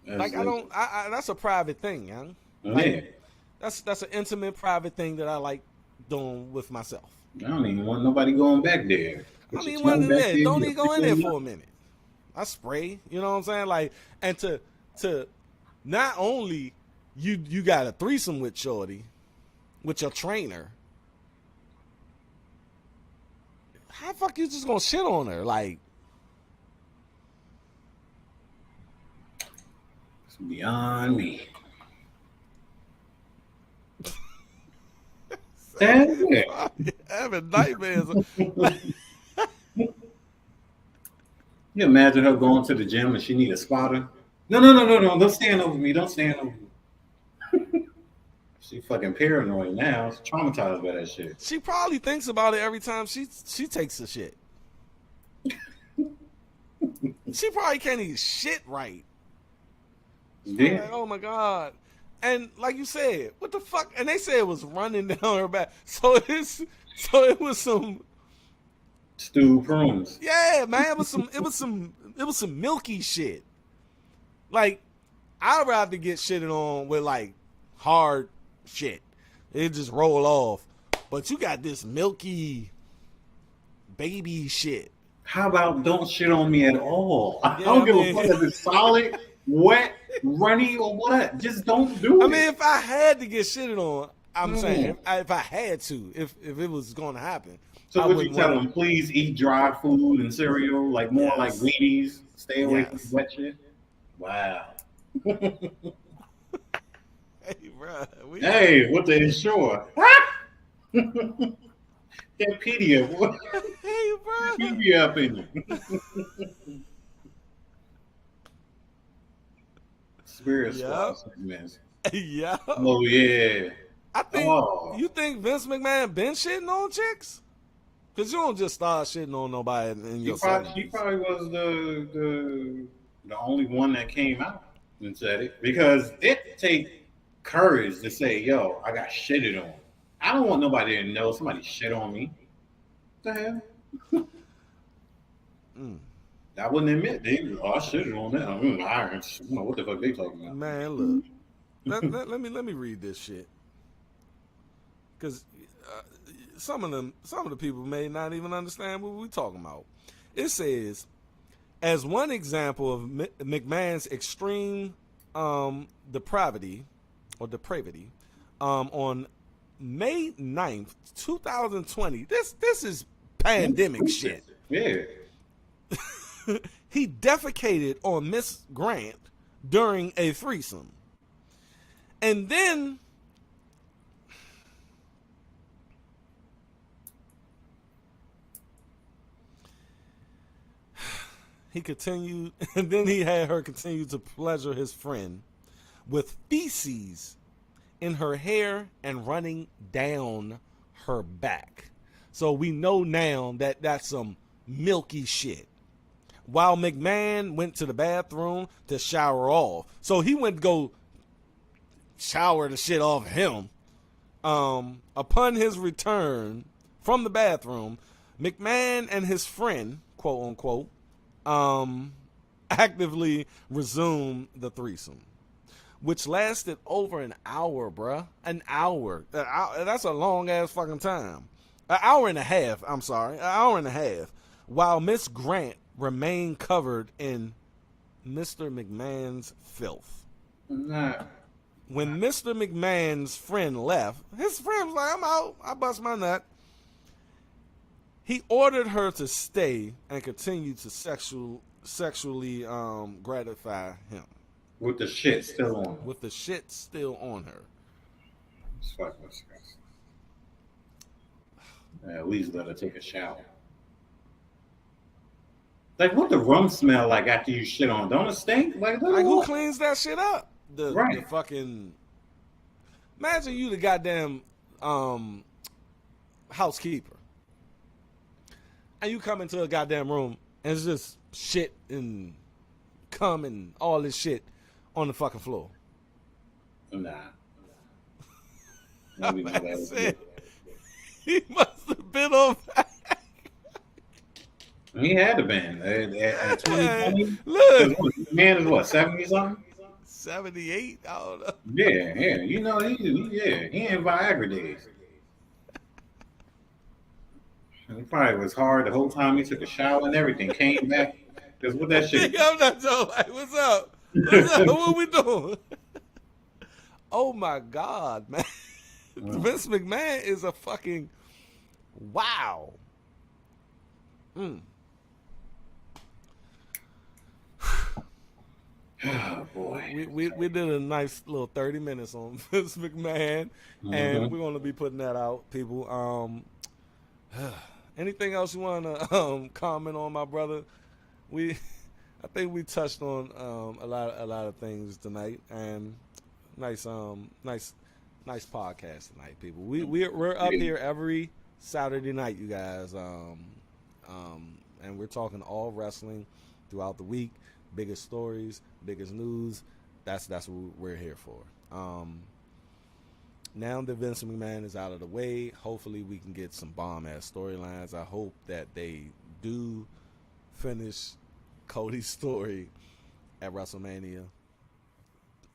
That's a private thing, young. Like, that's an intimate, private thing that I like doing with myself. I don't even want nobody going back there. I don't even want in there. Don't even go in there for a minute. I spray, you know what I'm saying? Like, and to not only you got a threesome with Shorty, with your trainer. How the fuck you just gonna shit on her? Like, it's beyond me. Having nightmares. You imagine her going to the gym and she need a spotter? No. Don't stand over me. Don't stand over me. She fucking paranoid now. She's traumatized by that shit. She probably thinks about it every time she takes a shit. She probably can't eat shit right. Yeah. Like, oh my God. And like you said, what the fuck? And they said it was running down her back. So it was some stewed prunes. Yeah, man. It was some milky shit. Like, I'd rather get shitted on with like hard shit. It just roll off. But you got this milky baby shit. How about don't shit on me at all? I don't give a fuck if it's solid, wet, runny, or what. Just don't do it. I mean, if I had to get shitted on, I'm saying if I had to, if it was going to happen. So would you tell them, please eat dry food and cereal, like more like weenies, stay away from wet shit? Wow. Hey, bro. Hey, what the sure? That pedia, boy. Hey, bro. Pedia up in you. Spirit squad segments. Yeah. Oh yeah. I think you think Vince McMahon been shitting on chicks? Cause you don't just start shitting on nobody in your He probably was the only one that came out and said it, because it takes courage to say, "Yo, I got shitted on." I don't want nobody to know somebody shit on me. What the hell? I wouldn't admit I shitted on them. I don't know what the fuck they talking about. Man, look, let me read this shit, because some of the people may not even understand what we talking about. It says, as one example of McMahon's extreme depravity, on May 9th, 2020, this is pandemic shit. Yeah. He defecated on Miss Grant during a threesome. And then he continued, and then he had her continue to pleasure his friend with feces in her hair and running down her back. So we know now that that's some milky shit. While McMahon went to the bathroom to shower off. So he went to go shower the shit off him. Upon his return from the bathroom, McMahon and his friend, quote unquote, actively resumed the threesome, which lasted over an hour, bruh. An hour. That's a long ass fucking time. An hour and a half. I'm sorry. An hour and a half. While Miss Grant remained covered in Mr. McMahon's filth. Nah. When Mr. McMahon's friend left, his friend was like, I'm out. I bust my nut. He ordered her to stay and continue to sexually gratify him. With the shit still on. With the shit still on her. It's fucking disgusting. At least let her take a shower. Like, what the rum smell like after you shit on? Don't it stink? Like who cleans that shit up? The right. fucking. Imagine you the goddamn housekeeper, and you come into a goddamn room and it's just shit and cum and all this shit on the fucking floor. Nah. He must have been on. He had to been. At 2020, look, man is what, 70 something? 78? I don't know. Yeah. You know, he ain't Viagra days. It probably was hard the whole time he took a shower and everything. Came back. Because what that shit. I'm not so like, what's up? What we doing? Oh my God, man. Vince McMahon is a fucking wow. Oh boy. We did a nice little 30 minutes on Vince McMahon, and we're gonna be putting that out, people. Anything else you wanna comment on, my brother? I think we touched on a lot of things tonight, and nice podcast tonight, people. We're up here every Saturday night, you guys, and we're talking all wrestling throughout the week. Biggest stories, biggest news. That's what we're here for. Now that Vince McMahon is out of the way, hopefully we can get some bomb-ass storylines. I hope that they do finish Cody's story at WrestleMania.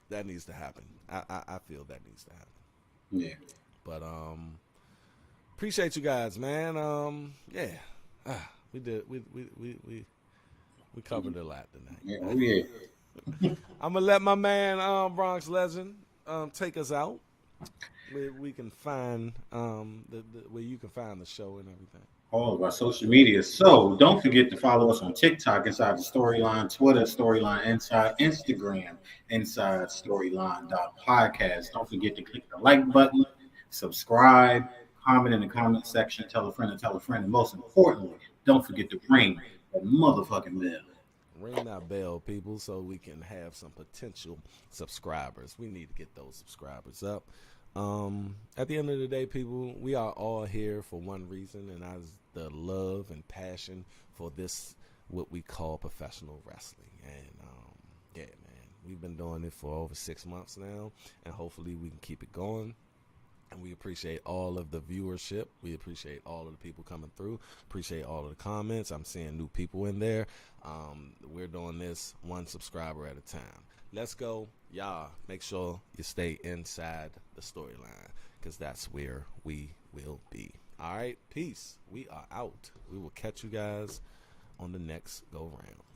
That needs to happen. I feel that needs to happen. Yeah. But appreciate you guys, man. Yeah. We did we covered a lot tonight. Yeah. Oh yeah. I'm gonna let my man Bronxx Legend take us out. Where we can find where you can find the show and everything. All of our social media. So don't forget to follow us on TikTok, Inside the Storyline, Twitter, Storyline Inside, Instagram, Inside Storyline.podcast. Don't forget to click the like button, subscribe, comment in the comment section, tell a friend, and most importantly, don't forget to ring that motherfucking bell. Ring that bell, people, so we can have some potential subscribers. We need to get those subscribers up. At the end of the day, people, we are all here for one reason, and that's the love and passion for this, what we call professional wrestling. And yeah, man, we've been doing it for over 6 months now, and hopefully we can keep it going. And we appreciate all of the viewership. We appreciate all of the people coming through. Appreciate all of the comments. I'm seeing new people in there. We're doing this one subscriber at a time. Let's go. Y'all, make sure you stay inside the storyline, because that's where we will be. All right, peace. We are out. We will catch you guys on the next go round.